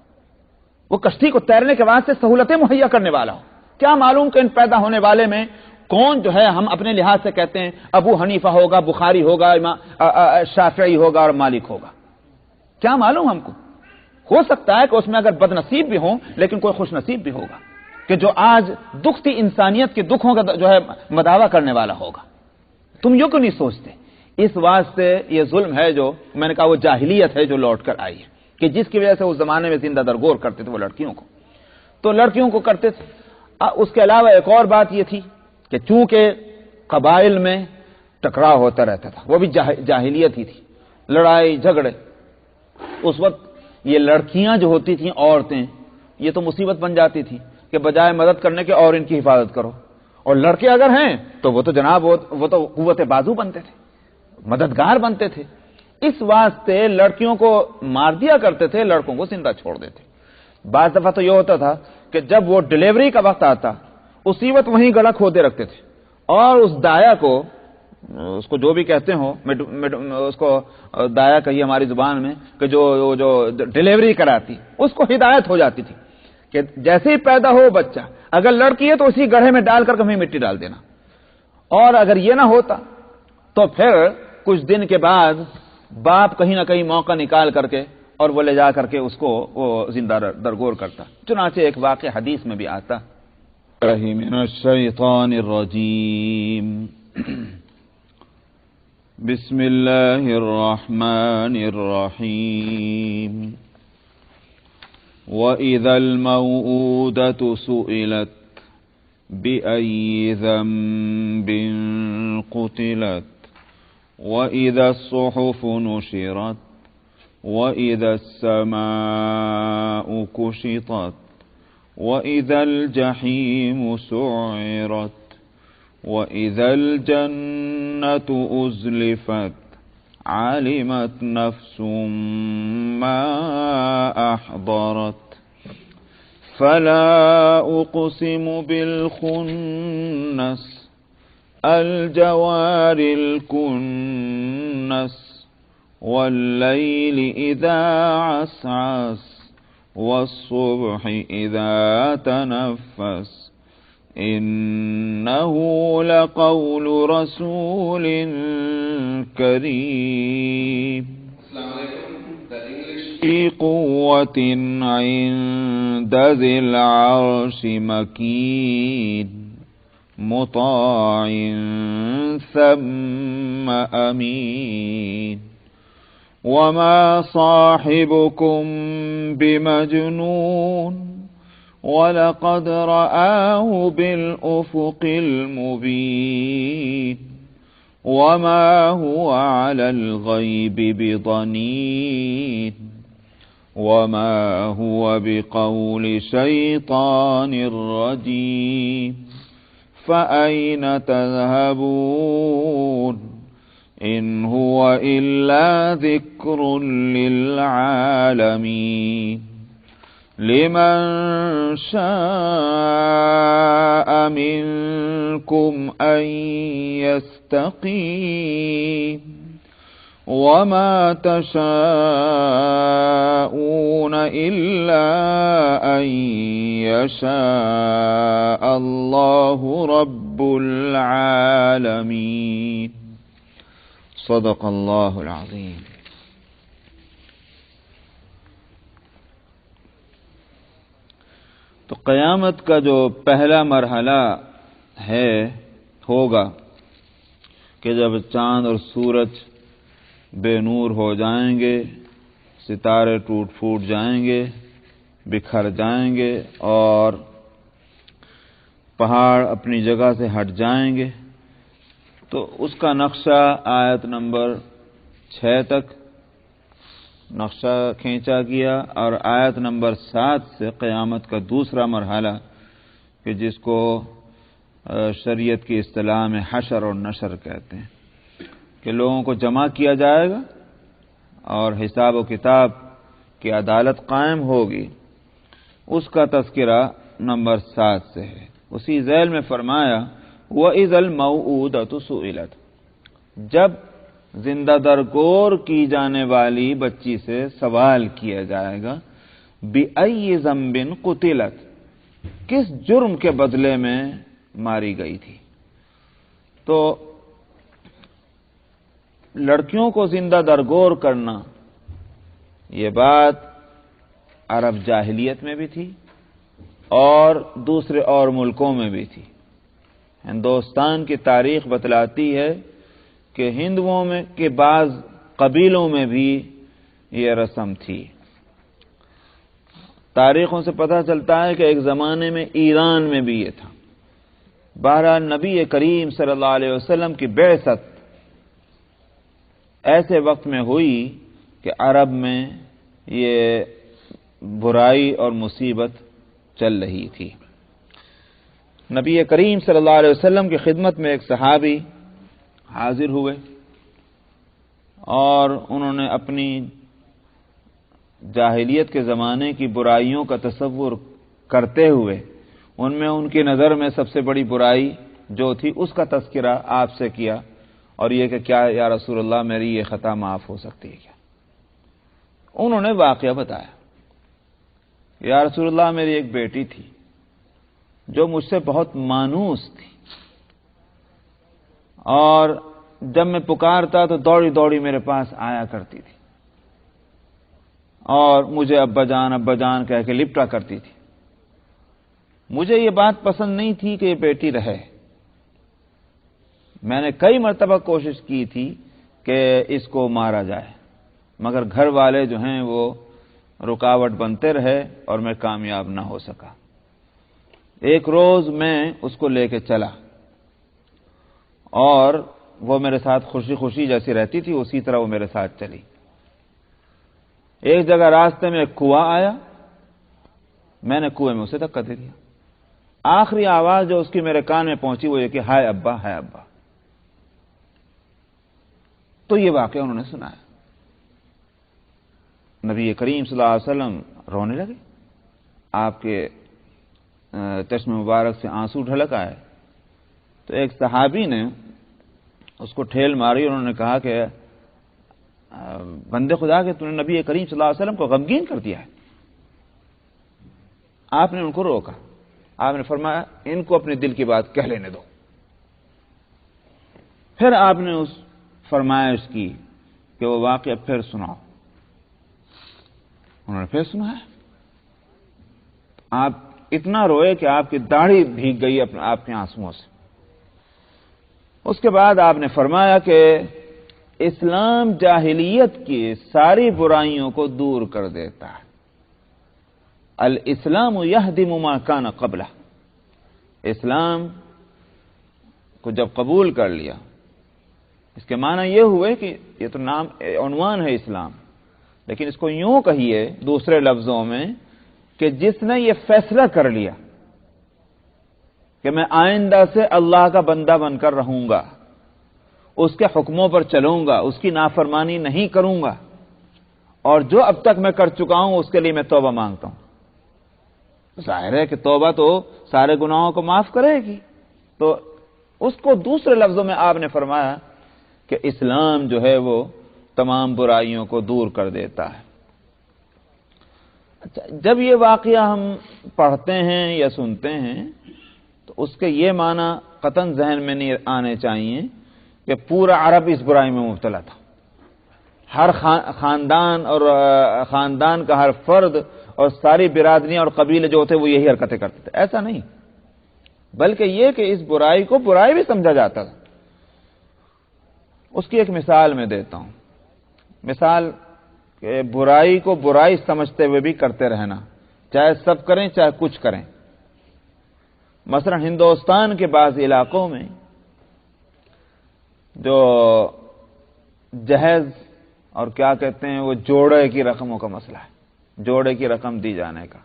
Speaker 1: وہ کشتی کو تیرنے کے واسطے سہولتیں مہیا کرنے والا ہو۔ کیا معلوم کہ ان پیدا ہونے والے میں کون جو ہے ہم اپنے لحاظ سے کہتے ہیں ابو حنیفہ ہوگا، بخاری ہوگا، شافعی ہوگا اور مالک ہوگا؟ کیا معلوم ہم کو؟ ہو سکتا ہے کہ اس میں اگر بد نصیب بھی ہوں لیکن کوئی خوش نصیب بھی ہوگا کہ جو آج دکھتی انسانیت کے دکھوں کا جو ہے مداوع کرنے والا ہوگا۔ تم یوں کیوں نہیں سوچتے؟ اس واسطے یہ ظلم ہے جو میں نے کہا وہ جاہلیت ہے جو لوٹ کر آئی ہے، کہ جس کی وجہ سے اس زمانے میں زندہ درگور کرتے تھے وہ لڑکیوں کو، تو لڑکیوں کو کرتے تھے۔ اس کے علاوہ ایک اور بات یہ تھی کہ چونکہ قبائل میں ٹکراؤ ہوتا رہتا تھا، وہ بھی جاہلیت ہی تھی، لڑائی جھگڑے۔ اس وقت یہ لڑکیاں جو ہوتی تھیں، عورتیں، یہ تو مصیبت بن جاتی تھی کہ بجائے مدد کرنے کے اور ان کی حفاظت کرو، اور لڑکے اگر ہیں تو وہ تو جناب وہ تو قوت بازو بنتے تھے، مددگار بنتے تھے۔ اس واسطے لڑکیوں کو مار دیا کرتے تھے، لڑکوں کو زندہ چھوڑ دیتے۔ بعض دفعہ تو یہ ہوتا تھا کہ جب وہ ڈلیوری کا وقت آتا اسی وقت وہیں گلا کھودے رکھتے تھے، اور اس دایا کو، اس کو جو بھی کہتے ہو، اس کو دایا کہیے ہماری زبان میں، کہ جو ڈلیوری کراتی، اس کو ہدایت ہو جاتی تھی کہ جیسے ہی پیدا ہو بچہ، اگر لڑکی ہے تو اسی گڑھے میں ڈال کر کہیں مٹی ڈال دینا، اور اگر یہ نہ ہوتا تو پھر کچھ دن کے بعد باپ کہیں نہ کہیں موقع نکال کر کے اور وہ لے جا کر کے اس کو وہ زندہ درگور کرتا۔ چنانچہ ایک واقعہ حدیث میں بھی آتا، من الشیطان الرجیم، بسم اللہ الرحمن الرحیم، وَإِذَا الْمَوْءُودَةُ سُئِلَتْ بِأَيِّ ذَنبٍ قُتِلَتْ وَإِذَا الصُّحُفُ نُشِرَتْ وَإِذَا السَّمَاءُ كُشِطَتْ وَإِذَا الْجَحِيمُ سُعِّرَتْ وَإِذَا الْجَنَّةُ أُزْلِفَتْ عَلِمَتْ نَفْسٌ مَّا أَحْضَرَتْ فَلَا أُقْسِمُ بِالْخُنَّسِ الْجَوَارِ الْكُنَّسِ وَاللَّيْلِ إِذَا عَسْعَسَ وَالصُّبْحِ إِذَا تَنَفَّسَ إِنَّهُ لَقَوْلُ رَسُولٍ كَرِيمٍ ذِي قُوَّةٍ عِندَ ذِي الْعَرْشِ مَكِينٍ مُطَاعٍ ثَمَّ أَمِينٍ وَمَا صَاحِبُكُم بِمَجْنُونٍ وَلَقَدْ رَآهُ بِالْأُفُقِ الْمُبِينِ وَمَا هُوَ عَلَى الْغَيْبِ بِضَنِينٍ وَمَا هُوَ بِقَوْلِ شَيْطَانٍ رَّجِيمٍ فَأَيْنَ تَذْهَبُونَ إِنْ هُوَ إِلَّا ذِكْرٌ لِّلْعَالَمِينَ لِمَن شَاءَ مِنكُمْ أَن يَسْتَقِيمَ وما تشاءون إلا أن يشاء الله رب العالمين صدق اللہ العظیم. تو قیامت کا جو پہلا مرحلہ ہوگا کہ جب چاند اور سورج بے نور ہو جائیں گے، ستارے ٹوٹ پھوٹ جائیں گے، بکھر جائیں گے اور پہاڑ اپنی جگہ سے ہٹ جائیں گے، تو اس کا نقشہ آیت نمبر 6 تک نقشہ کھینچا گیا، اور آیت نمبر 7 سے قیامت کا دوسرا مرحلہ کہ جس کو شریعت کی اصطلاح میں حشر اور نشر کہتے ہیں، کہ لوگوں کو جمع کیا جائے گا اور حساب و کتاب کی عدالت قائم ہوگی، اس کا تذکرہ نمبر 7 سے ہے. اسی ذیل میں فرمایا وَإِذَا الْمَوْءُودَةُ سُئِلَتْ، جب زندہ درگور کی جانے والی بچی سے سوال کیا جائے گا بِأَيِّ ذَنبٍ قُتِلَتْ، کس جرم کے بدلے میں ماری گئی تھی. تو لڑکیوں کو زندہ درگور کرنا یہ بات عرب جاہلیت میں بھی تھی اور دوسرے اور ملکوں میں بھی تھی. ہندوستان کی تاریخ بتلاتی ہے کہ ہندوؤں میں کے بعض قبیلوں میں بھی یہ رسم تھی. تاریخوں سے پتہ چلتا ہے کہ ایک زمانے میں ایران میں بھی یہ تھا. بہرحال نبی کریم صلی اللہ علیہ وسلم کی بعثت ایسے وقت میں ہوئی کہ عرب میں یہ برائی اور مصیبت چل رہی تھی. نبی کریم صلی اللہ علیہ وسلم کی خدمت میں ایک صحابی حاضر ہوئے اور انہوں نے اپنی جاہلیت کے زمانے کی برائیوں کا تصور کرتے ہوئے ان میں ان کی نظر میں سب سے بڑی برائی جو تھی اس کا تذکرہ آپ سے کیا، اور یہ کہ کیا یا رسول اللہ میری یہ خطا معاف ہو سکتی ہے کیا؟ انہوں نے واقعہ بتایا، یا رسول اللہ میری ایک بیٹی تھی جو مجھ سے بہت مانوس تھی، اور جب میں پکارتا تو دوڑی دوڑی میرے پاس آیا کرتی تھی اور مجھے ابا جان کہہ کے لپٹا کرتی تھی. مجھے یہ بات پسند نہیں تھی کہ یہ بیٹی رہے. میں نے کئی مرتبہ کوشش کی تھی کہ اس کو مارا جائے، مگر گھر والے جو ہیں وہ رکاوٹ بنتے رہے اور میں کامیاب نہ ہو سکا. ایک روز میں اس کو لے کے چلا اور وہ میرے ساتھ خوشی خوشی جیسی رہتی تھی اسی طرح وہ میرے ساتھ چلی. ایک جگہ راستے میں ایک کنواں آیا، میں نے کنویں میں اسے دھکا دے دیا. آخری آواز جو اس کی میرے کان میں پہنچی وہ یہ کہ ہائے ابا ہائے ابا. تو یہ واقعہ انہوں نے سنایا. نبی کریم صلی اللہ علیہ وسلم رونے لگے، آپ کے چشم مبارک سے آنسو ڈھلک آئے. تو ایک صحابی نے اس کو ٹھیل ماری اور انہوں نے کہا کہ بندے خدا کے تم نے نبی کریم صلی اللہ علیہ وسلم کو غمگین کر دیا ہے. آپ نے ان کو روکا، آپ نے فرمایا ان کو اپنے دل کی بات کہہ لینے دو. پھر آپ نے اس فرمائش کی کہ وہ واقعہ پھر سناؤ. انہوں نے پھر سنایا. آپ اتنا روئے کہ آپ کی داڑھی بھیگ گئی آپ کے آنسوؤں سے. اس کے بعد آپ نے فرمایا کہ اسلام جاہلیت کی ساری برائیوں کو دور کر دیتا ہے. الاسلام یہدم ما کان قبلہ. اسلام کو جب قبول کر لیا اس کے معنی یہ ہوئے کہ یہ تو نام عنوان ہے اسلام، لیکن اس کو یوں کہیے دوسرے لفظوں میں کہ جس نے یہ فیصلہ کر لیا کہ میں آئندہ سے اللہ کا بندہ بن کر رہوں گا، اس کے حکموں پر چلوں گا، اس کی نافرمانی نہیں کروں گا، اور جو اب تک میں کر چکا ہوں اس کے لیے میں توبہ مانگتا ہوں. ظاہر ہے کہ توبہ تو سارے گناہوں کو معاف کرے گی. تو اس کو دوسرے لفظوں میں آپ نے فرمایا کہ اسلام جو ہے وہ تمام برائیوں کو دور کر دیتا ہے۔ اچھا، جب یہ واقعہ ہم پڑھتے ہیں یا سنتے ہیں تو اس کے یہ معنی قطعاً ذہن میں نہیں آنے چاہیے کہ پورا عرب اس برائی میں مبتلا تھا، ہر خاندان اور خاندان کا ہر فرد اور ساری برادریاں اور قبیلے جو تھے وہ یہی حرکتیں کرتے تھے، ایسا نہیں، بلکہ یہ کہ اس برائی کو برائی بھی سمجھا جاتا تھا۔ اس کی ایک مثال میں دیتا ہوں، مثال کہ برائی کو برائی سمجھتے ہوئے بھی کرتے رہنا، چاہے سب کریں چاہے کچھ کریں۔ مثلا ہندوستان کے بعض علاقوں میں جو جہیز اور کیا کہتے ہیں وہ جوڑے کی رقموں کا مسئلہ ہے، جوڑے کی رقم دی جانے کا،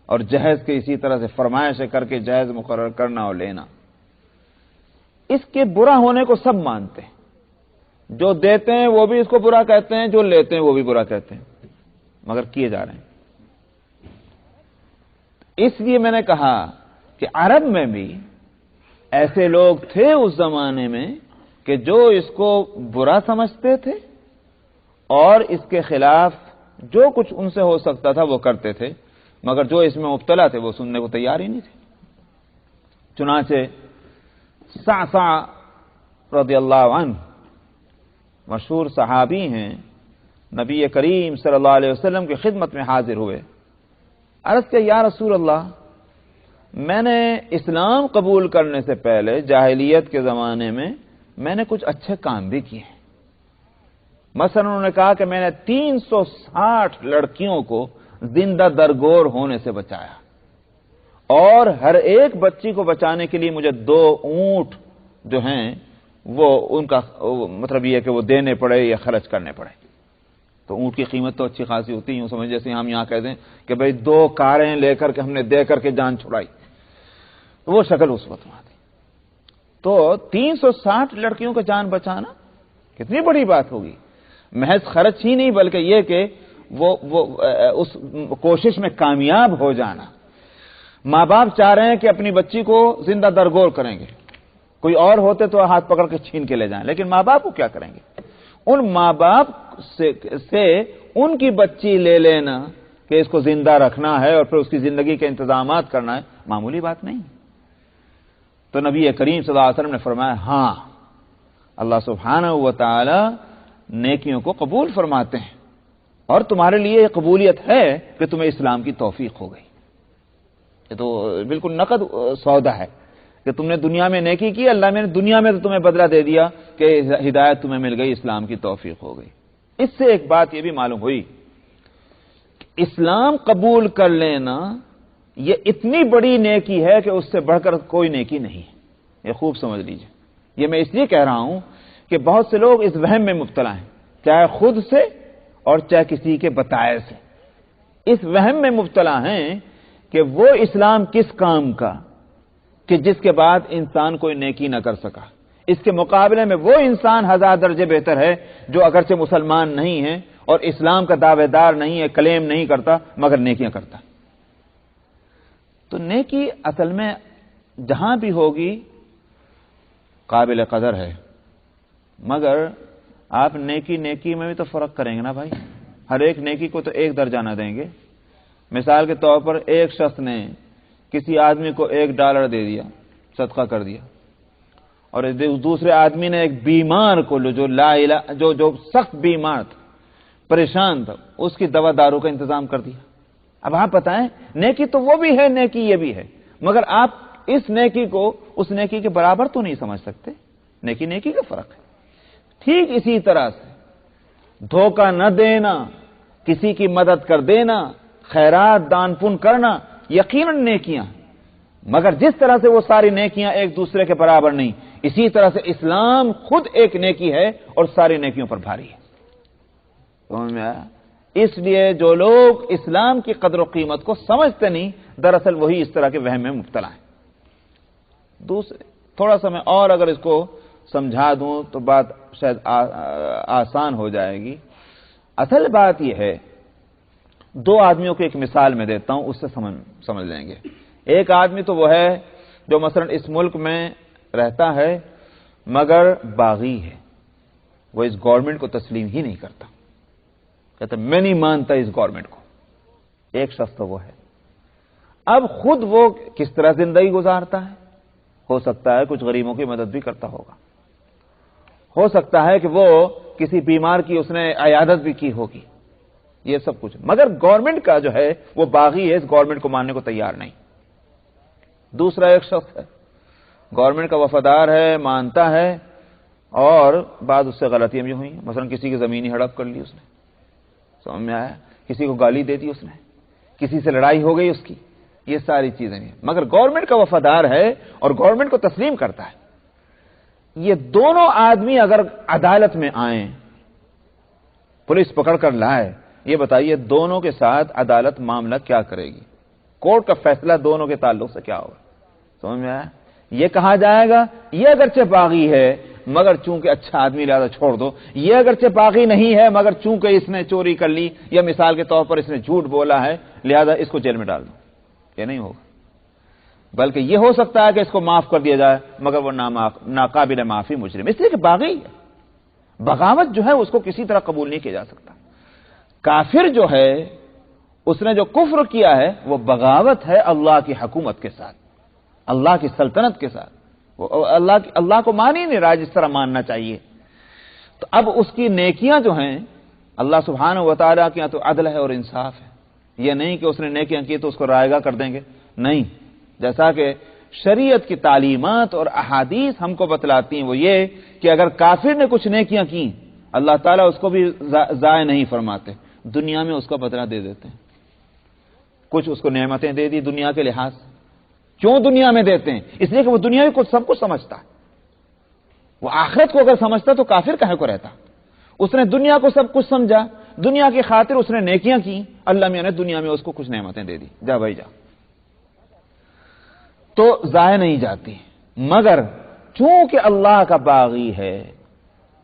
Speaker 1: اور جہیز کے اسی طرح سے فرمائشیں کر کے جہیز مقرر کرنا اور لینا، اس کے برا ہونے کو سب مانتے ہیں، جو دیتے ہیں وہ بھی اس کو برا کہتے ہیں، جو لیتے ہیں وہ بھی برا کہتے ہیں، مگر کیے جا رہے ہیں۔ اس لیے میں نے کہا کہ عرب میں بھی ایسے لوگ تھے اس زمانے میں کہ جو اس کو برا سمجھتے تھے اور اس کے خلاف جو کچھ ان سے ہو سکتا تھا وہ کرتے تھے، مگر جو اس میں مبتلا تھے وہ سننے کو تیار ہی نہیں تھے۔ چنانچہ صعصع رضی اللہ عنہ مشہور صحابی ہیں، نبی کریم صلی اللہ علیہ وسلم کی خدمت میں حاضر ہوئے، عرض کہ یا رسول اللہ، میں نے اسلام قبول کرنے سے پہلے جاہلیت کے زمانے میں میں نے کچھ اچھے کام بھی کیے ہیں۔ مثلا انہوں نے کہا کہ میں نے 360 لڑکیوں کو زندہ درگور ہونے سے بچایا، اور ہر ایک بچی کو بچانے کے لیے مجھے 2 اونٹ جو ہیں وہ ان کا مطلب یہ ہے کہ وہ دینے پڑے یا خرچ کرنے پڑے۔ تو اونٹ کی قیمت تو اچھی خاصی ہوتی ہے، یوں سمجھ جیسے ہم یہاں کہہ دیں کہ بھئی 2 کاریں لے کر کے ہم نے دے کر کے جان چھڑائی، تو وہ شکل اس وقت وہاں تھی۔ تو 360 لڑکیوں کا جان بچانا کتنی بڑی بات ہوگی، محض خرچ ہی نہیں بلکہ یہ کہ وہ اس کوشش میں کامیاب ہو جانا۔ ماں باپ چاہ رہے ہیں کہ اپنی بچی کو زندہ درگور کریں گے، کوئی اور ہوتے تو ہاتھ پکڑ کے چھین کے لے جائیں، لیکن ماں باپ کو کیا کریں گے؟ ان ماں باپ سے ان کی بچی لے لینا کہ اس کو زندہ رکھنا ہے اور پھر اس کی زندگی کے انتظامات کرنا ہے، معمولی بات نہیں۔ تو نبی کریم صلی اللہ علیہ وسلم نے فرمایا ہاں، اللہ سبحانہ و تعالی نیکیوں کو قبول فرماتے ہیں، اور تمہارے لیے یہ قبولیت ہے کہ تمہیں اسلام کی توفیق ہو گئی۔ یہ تو بالکل نقد سودا ہے کہ تم نے دنیا میں نیکی کی، اللہ نے دنیا میں تو تمہیں بدلہ دے دیا کہ ہدایت تمہیں مل گئی، اسلام کی توفیق ہو گئی۔ اس سے ایک بات یہ بھی معلوم ہوئی کہ اسلام قبول کر لینا یہ اتنی بڑی نیکی ہے کہ اس سے بڑھ کر کوئی نیکی نہیں ہے، یہ خوب سمجھ لیجئے۔ یہ میں اس لیے کہہ رہا ہوں کہ بہت سے لوگ اس وہم میں مبتلا ہیں، چاہے خود سے اور چاہے کسی کے بتائے سے، اس وہم میں مبتلا ہیں کہ وہ اسلام کس کام کا کہ جس کے بعد انسان کوئی نیکی نہ کر سکا، اس کے مقابلے میں وہ انسان 1000 درجے بہتر ہے جو اگرچہ مسلمان نہیں ہے اور اسلام کا دعوے دار نہیں ہے، کلیم نہیں کرتا، مگر نیکیاں کرتا۔ تو نیکی اصل میں جہاں بھی ہوگی قابل قدر ہے، مگر آپ نیکی میں بھی تو فرق کریں گے نا بھائی، ہر ایک نیکی کو تو ایک درجہ نہ دیں گے۔ مثال کے طور پر ایک شخص نے کسی آدمی کو $1 دے دیا، صدقہ کر دیا، اور دوسرے آدمی نے ایک بیمار کو جو سخت بیمار تھا، پریشان تھا، اس کی دوا دارو کا انتظام کر دیا۔ اب آپ بتائیں، نیکی تو وہ بھی ہے، نیکی یہ بھی ہے، مگر آپ اس نیکی کو اس نیکی کے برابر تو نہیں سمجھ سکتے، نیکی کا فرق ہے۔ ٹھیک اسی طرح سے دھوکہ نہ دینا، کسی کی مدد کر دینا، خیرات دان پن کرنا یقیناً نیکیاں، مگر جس طرح سے وہ ساری نیکیاں ایک دوسرے کے برابر نہیں، اسی طرح سے اسلام خود ایک نیکی ہے اور ساری نیکیوں پر بھاری ہے۔ سمجھ میں آیا؟ اس لیے جو لوگ اسلام کی قدر و قیمت کو سمجھتے نہیں، دراصل وہی اس طرح کے وہم میں مبتلا ہیں۔ تھوڑا سا میں اور اگر اس کو سمجھا دوں تو بات شاید آسان ہو جائے گی۔ اصل بات یہ ہے، 2 آدمیوں کو ایک مثال میں دیتا ہوں، اس سے سمجھ لیں گے۔ ایک آدمی تو وہ ہے جو مثلا اس ملک میں رہتا ہے مگر باغی ہے، وہ اس گورنمنٹ کو تسلیم ہی نہیں کرتا، کہتا میں نہیں مانتا اس گورنمنٹ کو۔ ایک شخص تو وہ ہے۔ اب خود وہ کس طرح زندگی گزارتا ہے؟ ہو سکتا ہے کچھ غریبوں کی مدد بھی کرتا ہوگا، ہو سکتا ہے کہ وہ کسی بیمار کی اس نے عیادت بھی کی ہوگی، یہ سب کچھ، مگر گورنمنٹ کا جو ہے وہ باغی ہے، اس گورنمنٹ کو ماننے کو تیار نہیں۔ دوسرا ایک شخص ہے، گورنمنٹ کا وفادار ہے، مانتا ہے، اور بعد اس سے غلطیاں بھی ہوئی، مثلا کسی کی زمین ہی ہڑپ کر لی اس نے، سمجھ میں آیا، کسی کو گالی دے دی اس نے، کسی سے لڑائی ہو گئی اس کی، یہ ساری چیزیں نہیں، مگر گورنمنٹ کا وفادار ہے اور گورنمنٹ کو تسلیم کرتا ہے۔ یہ دونوں آدمی اگر عدالت میں آئیں، پولیس پکڑ کر لائے، یہ بتائیے دونوں کے ساتھ عدالت معاملہ کیا کرے گی؟ کورٹ کا فیصلہ دونوں کے تعلق سے کیا ہوگا؟ سمجھ میں آیا؟ یہ کہا جائے گا یہ اگرچہ باغی ہے مگر چونکہ اچھا آدمی لہذا چھوڑ دو، یہ اگرچہ باغی نہیں ہے مگر چونکہ اس نے چوری کر لی یا مثال کے طور پر اس نے جھوٹ بولا ہے لہذا اس کو جیل میں ڈال دو، یہ نہیں ہوگا۔ بلکہ یہ ہو سکتا ہے کہ اس کو معاف کر دیا جائے مگر وہ ناقابل معافی مجرم، اس لیے کہ باغی ہے، بغاوت جو ہے اس کو کسی طرح قبول نہیں کیا جا سکتا۔ کافر جو ہے اس نے جو کفر کیا ہے وہ بغاوت ہے اللہ کی حکومت کے ساتھ، اللہ کی سلطنت کے ساتھ، وہ اللہ کو مان ہی نہیں رہا جس طرح ماننا چاہیے۔ تو اب اس کی نیکیاں جو ہیں اللہ سبحانہ و تعالیٰ کے یہاں تو عدل ہے اور انصاف ہے، یہ نہیں کہ اس نے نیکیاں کی تو اس کو رائیگاں کر دیں گے، نہیں، جیسا کہ شریعت کی تعلیمات اور احادیث ہم کو بتلاتی ہیں وہ یہ کہ اگر کافر نے کچھ نیکیاں کی اللہ تعالیٰ اس کو بھی ضائع نہیں فرماتے، دنیا میں اس کا بدلہ دے دیتے ہیں، کچھ اس کو نعمتیں دے دی دنیا کے لحاظ سے۔ کیوں دنیا میں دیتے ہیں؟ اس لیے کہ وہ دنیا میں کچھ سب کچھ سمجھتا ہے، وہ آخرت کو اگر سمجھتا تو کافر کہے کو رہتا، اس نے دنیا کو سب کچھ سمجھا، دنیا کی خاطر اس نے نیکیاں کی، اللہ میاں نے دنیا میں اس کو کچھ نعمتیں دے دی، جا بھائی جا، تو ضائع نہیں جاتی۔ مگر چونکہ اللہ کا باغی ہے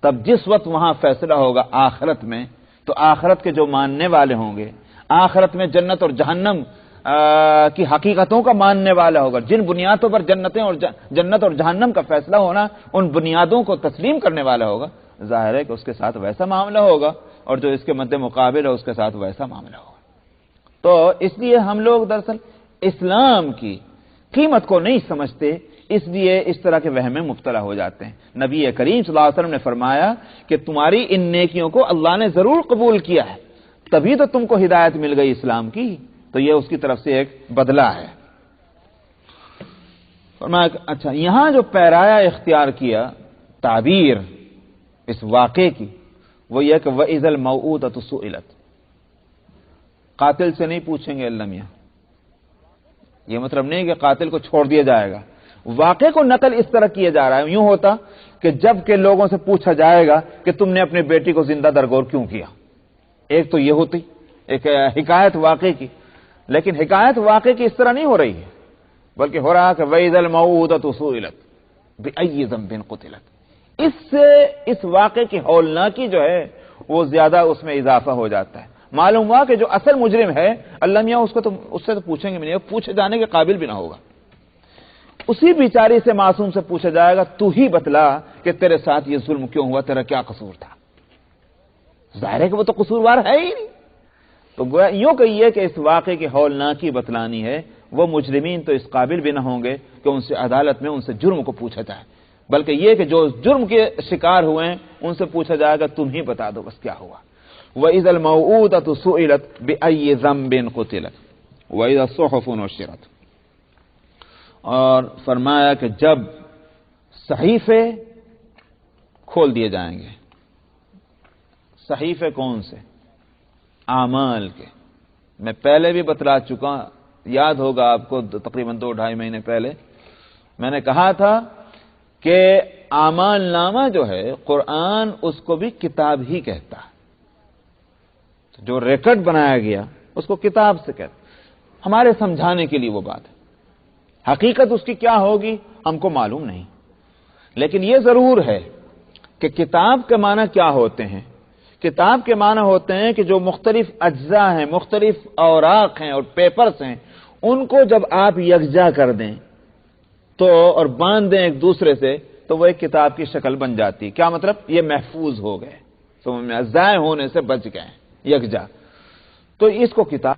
Speaker 1: تب جس وقت وہاں فیصلہ ہوگا آخرت میں، تو آخرت کے جو ماننے والے ہوں گے، آخرت میں جنت اور جہنم کی حقیقتوں کا ماننے والا ہوگا، جن بنیادوں پر جنت اور جہنم کا فیصلہ ہونا ان بنیادوں کو تسلیم کرنے والا ہوگا، ظاہر ہے کہ اس کے ساتھ ویسا معاملہ ہوگا، اور جو اس کے مد مقابل ہے اس کے ساتھ ویسا معاملہ ہوگا۔ تو اس لیے ہم لوگ دراصل اسلام کی قیمت کو نہیں سمجھتے، اس لیے اس طرح کے وہم میں مبتلا ہو جاتے ہیں۔ نبی کریم صلی اللہ علیہ وسلم نے فرمایا کہ تمہاری ان نیکیوں کو اللہ نے ضرور قبول کیا ہے، تبھی تو تم کو ہدایت مل گئی اسلام کی، تو یہ اس کی طرف سے ایک بدلہ ہے۔ فرمایا اچھا یہاں جو پیرایا اختیار کیا تعبیر اس واقعے کی وہ یہ کہ وَإِذَا الْمَوْءُودَةُ سُئِلَتْ، قاتل سے نہیں پوچھیں گے اللہ میاں، یہ مطلب نہیں کہ قاتل کو چھوڑ دیا جائے گا، واقعے کو نقل اس طرح کیا جا رہا ہے، یوں ہوتا کہ جب کہ لوگوں سے پوچھا جائے گا کہ تم نے اپنی بیٹی کو زندہ درگور کیوں کیا، ایک تو یہ ہوتی ایک حکایت واقعے کی، لیکن حکایت واقعے کی اس طرح نہیں ہو رہی ہے، بلکہ ہو رہا کہ وَإِذَا الْمَوْءُودَةُ سُئِلَتْ بِأَيِّ ذَنبٍ قُتِلَتْ، اس سے اس واقعے کی ہولناکی جو ہے وہ زیادہ اس میں اضافہ ہو جاتا ہے۔ معلوم ہوا کہ جو اصل مجرم ہے اللہ میاں اس سے تو پوچھیں گے بھی نہیں، پوچھے جانے کے قابل بھی نہ ہوگا، اسی بیچاری سے معصوم سے پوچھا جائے گا تو ہی بتلا کہ تیرے ساتھ یہ ظلم کیوں ہوا، تیرا کیا قصور تھا، ظاہر ہے کہ وہ تو قصوروار ہے ہی نہیں۔ تو یوں کہیے کہ اس واقعے کی ہولناکی بتلانی ہے، وہ مجرمین تو اس قابل بھی نہ ہوں گے کہ ان سے عدالت میں ان سے جرم کو پوچھا جائے، بلکہ یہ کہ جو جرم کے شکار ہوئے ہیں ان سے پوچھا جائے گا تم ہی بتا دو بس کیا ہوا۔ وَإِذَا الْمَوْءُودَةُ سُئِلَتْ بِأَيِّ ذَنبٍ قُتِلَتْ وَإِذَا الصُّحُفُ نُشِرَتْ، اور فرمایا کہ جب صحیفے کھول دیے جائیں گے، صحیفے کون سے؟ اعمال کے، میں پہلے بھی بتلا چکا، یاد ہوگا آپ کو تقریباً 2-2.5 مہینے پہلے میں نے کہا تھا کہ اعمال نامہ جو ہے قرآن اس کو بھی کتاب ہی کہتا ہے، جو ریکارڈ بنایا گیا اس کو کتاب سے کہتا، ہمارے سمجھانے کے لیے وہ بات ہے، حقیقت اس کی کیا ہوگی ہم کو معلوم نہیں، لیکن یہ ضرور ہے کہ کتاب کے معنی کیا ہوتے ہیں؟ کتاب کے معنی ہوتے ہیں کہ جو مختلف اجزاء ہیں، مختلف اوراق ہیں اور پیپرز ہیں، ان کو جب آپ یکجا کر دیں تو اور باندھ دیں ایک دوسرے سے تو تو وہ ایک کتاب کی شکل بن جاتی. کیا مطلب؟ یہ محفوظ ہو گئے، سمجھ میں ضائع ہونے سے بچ گئے یکجا. تو اس کو کتاب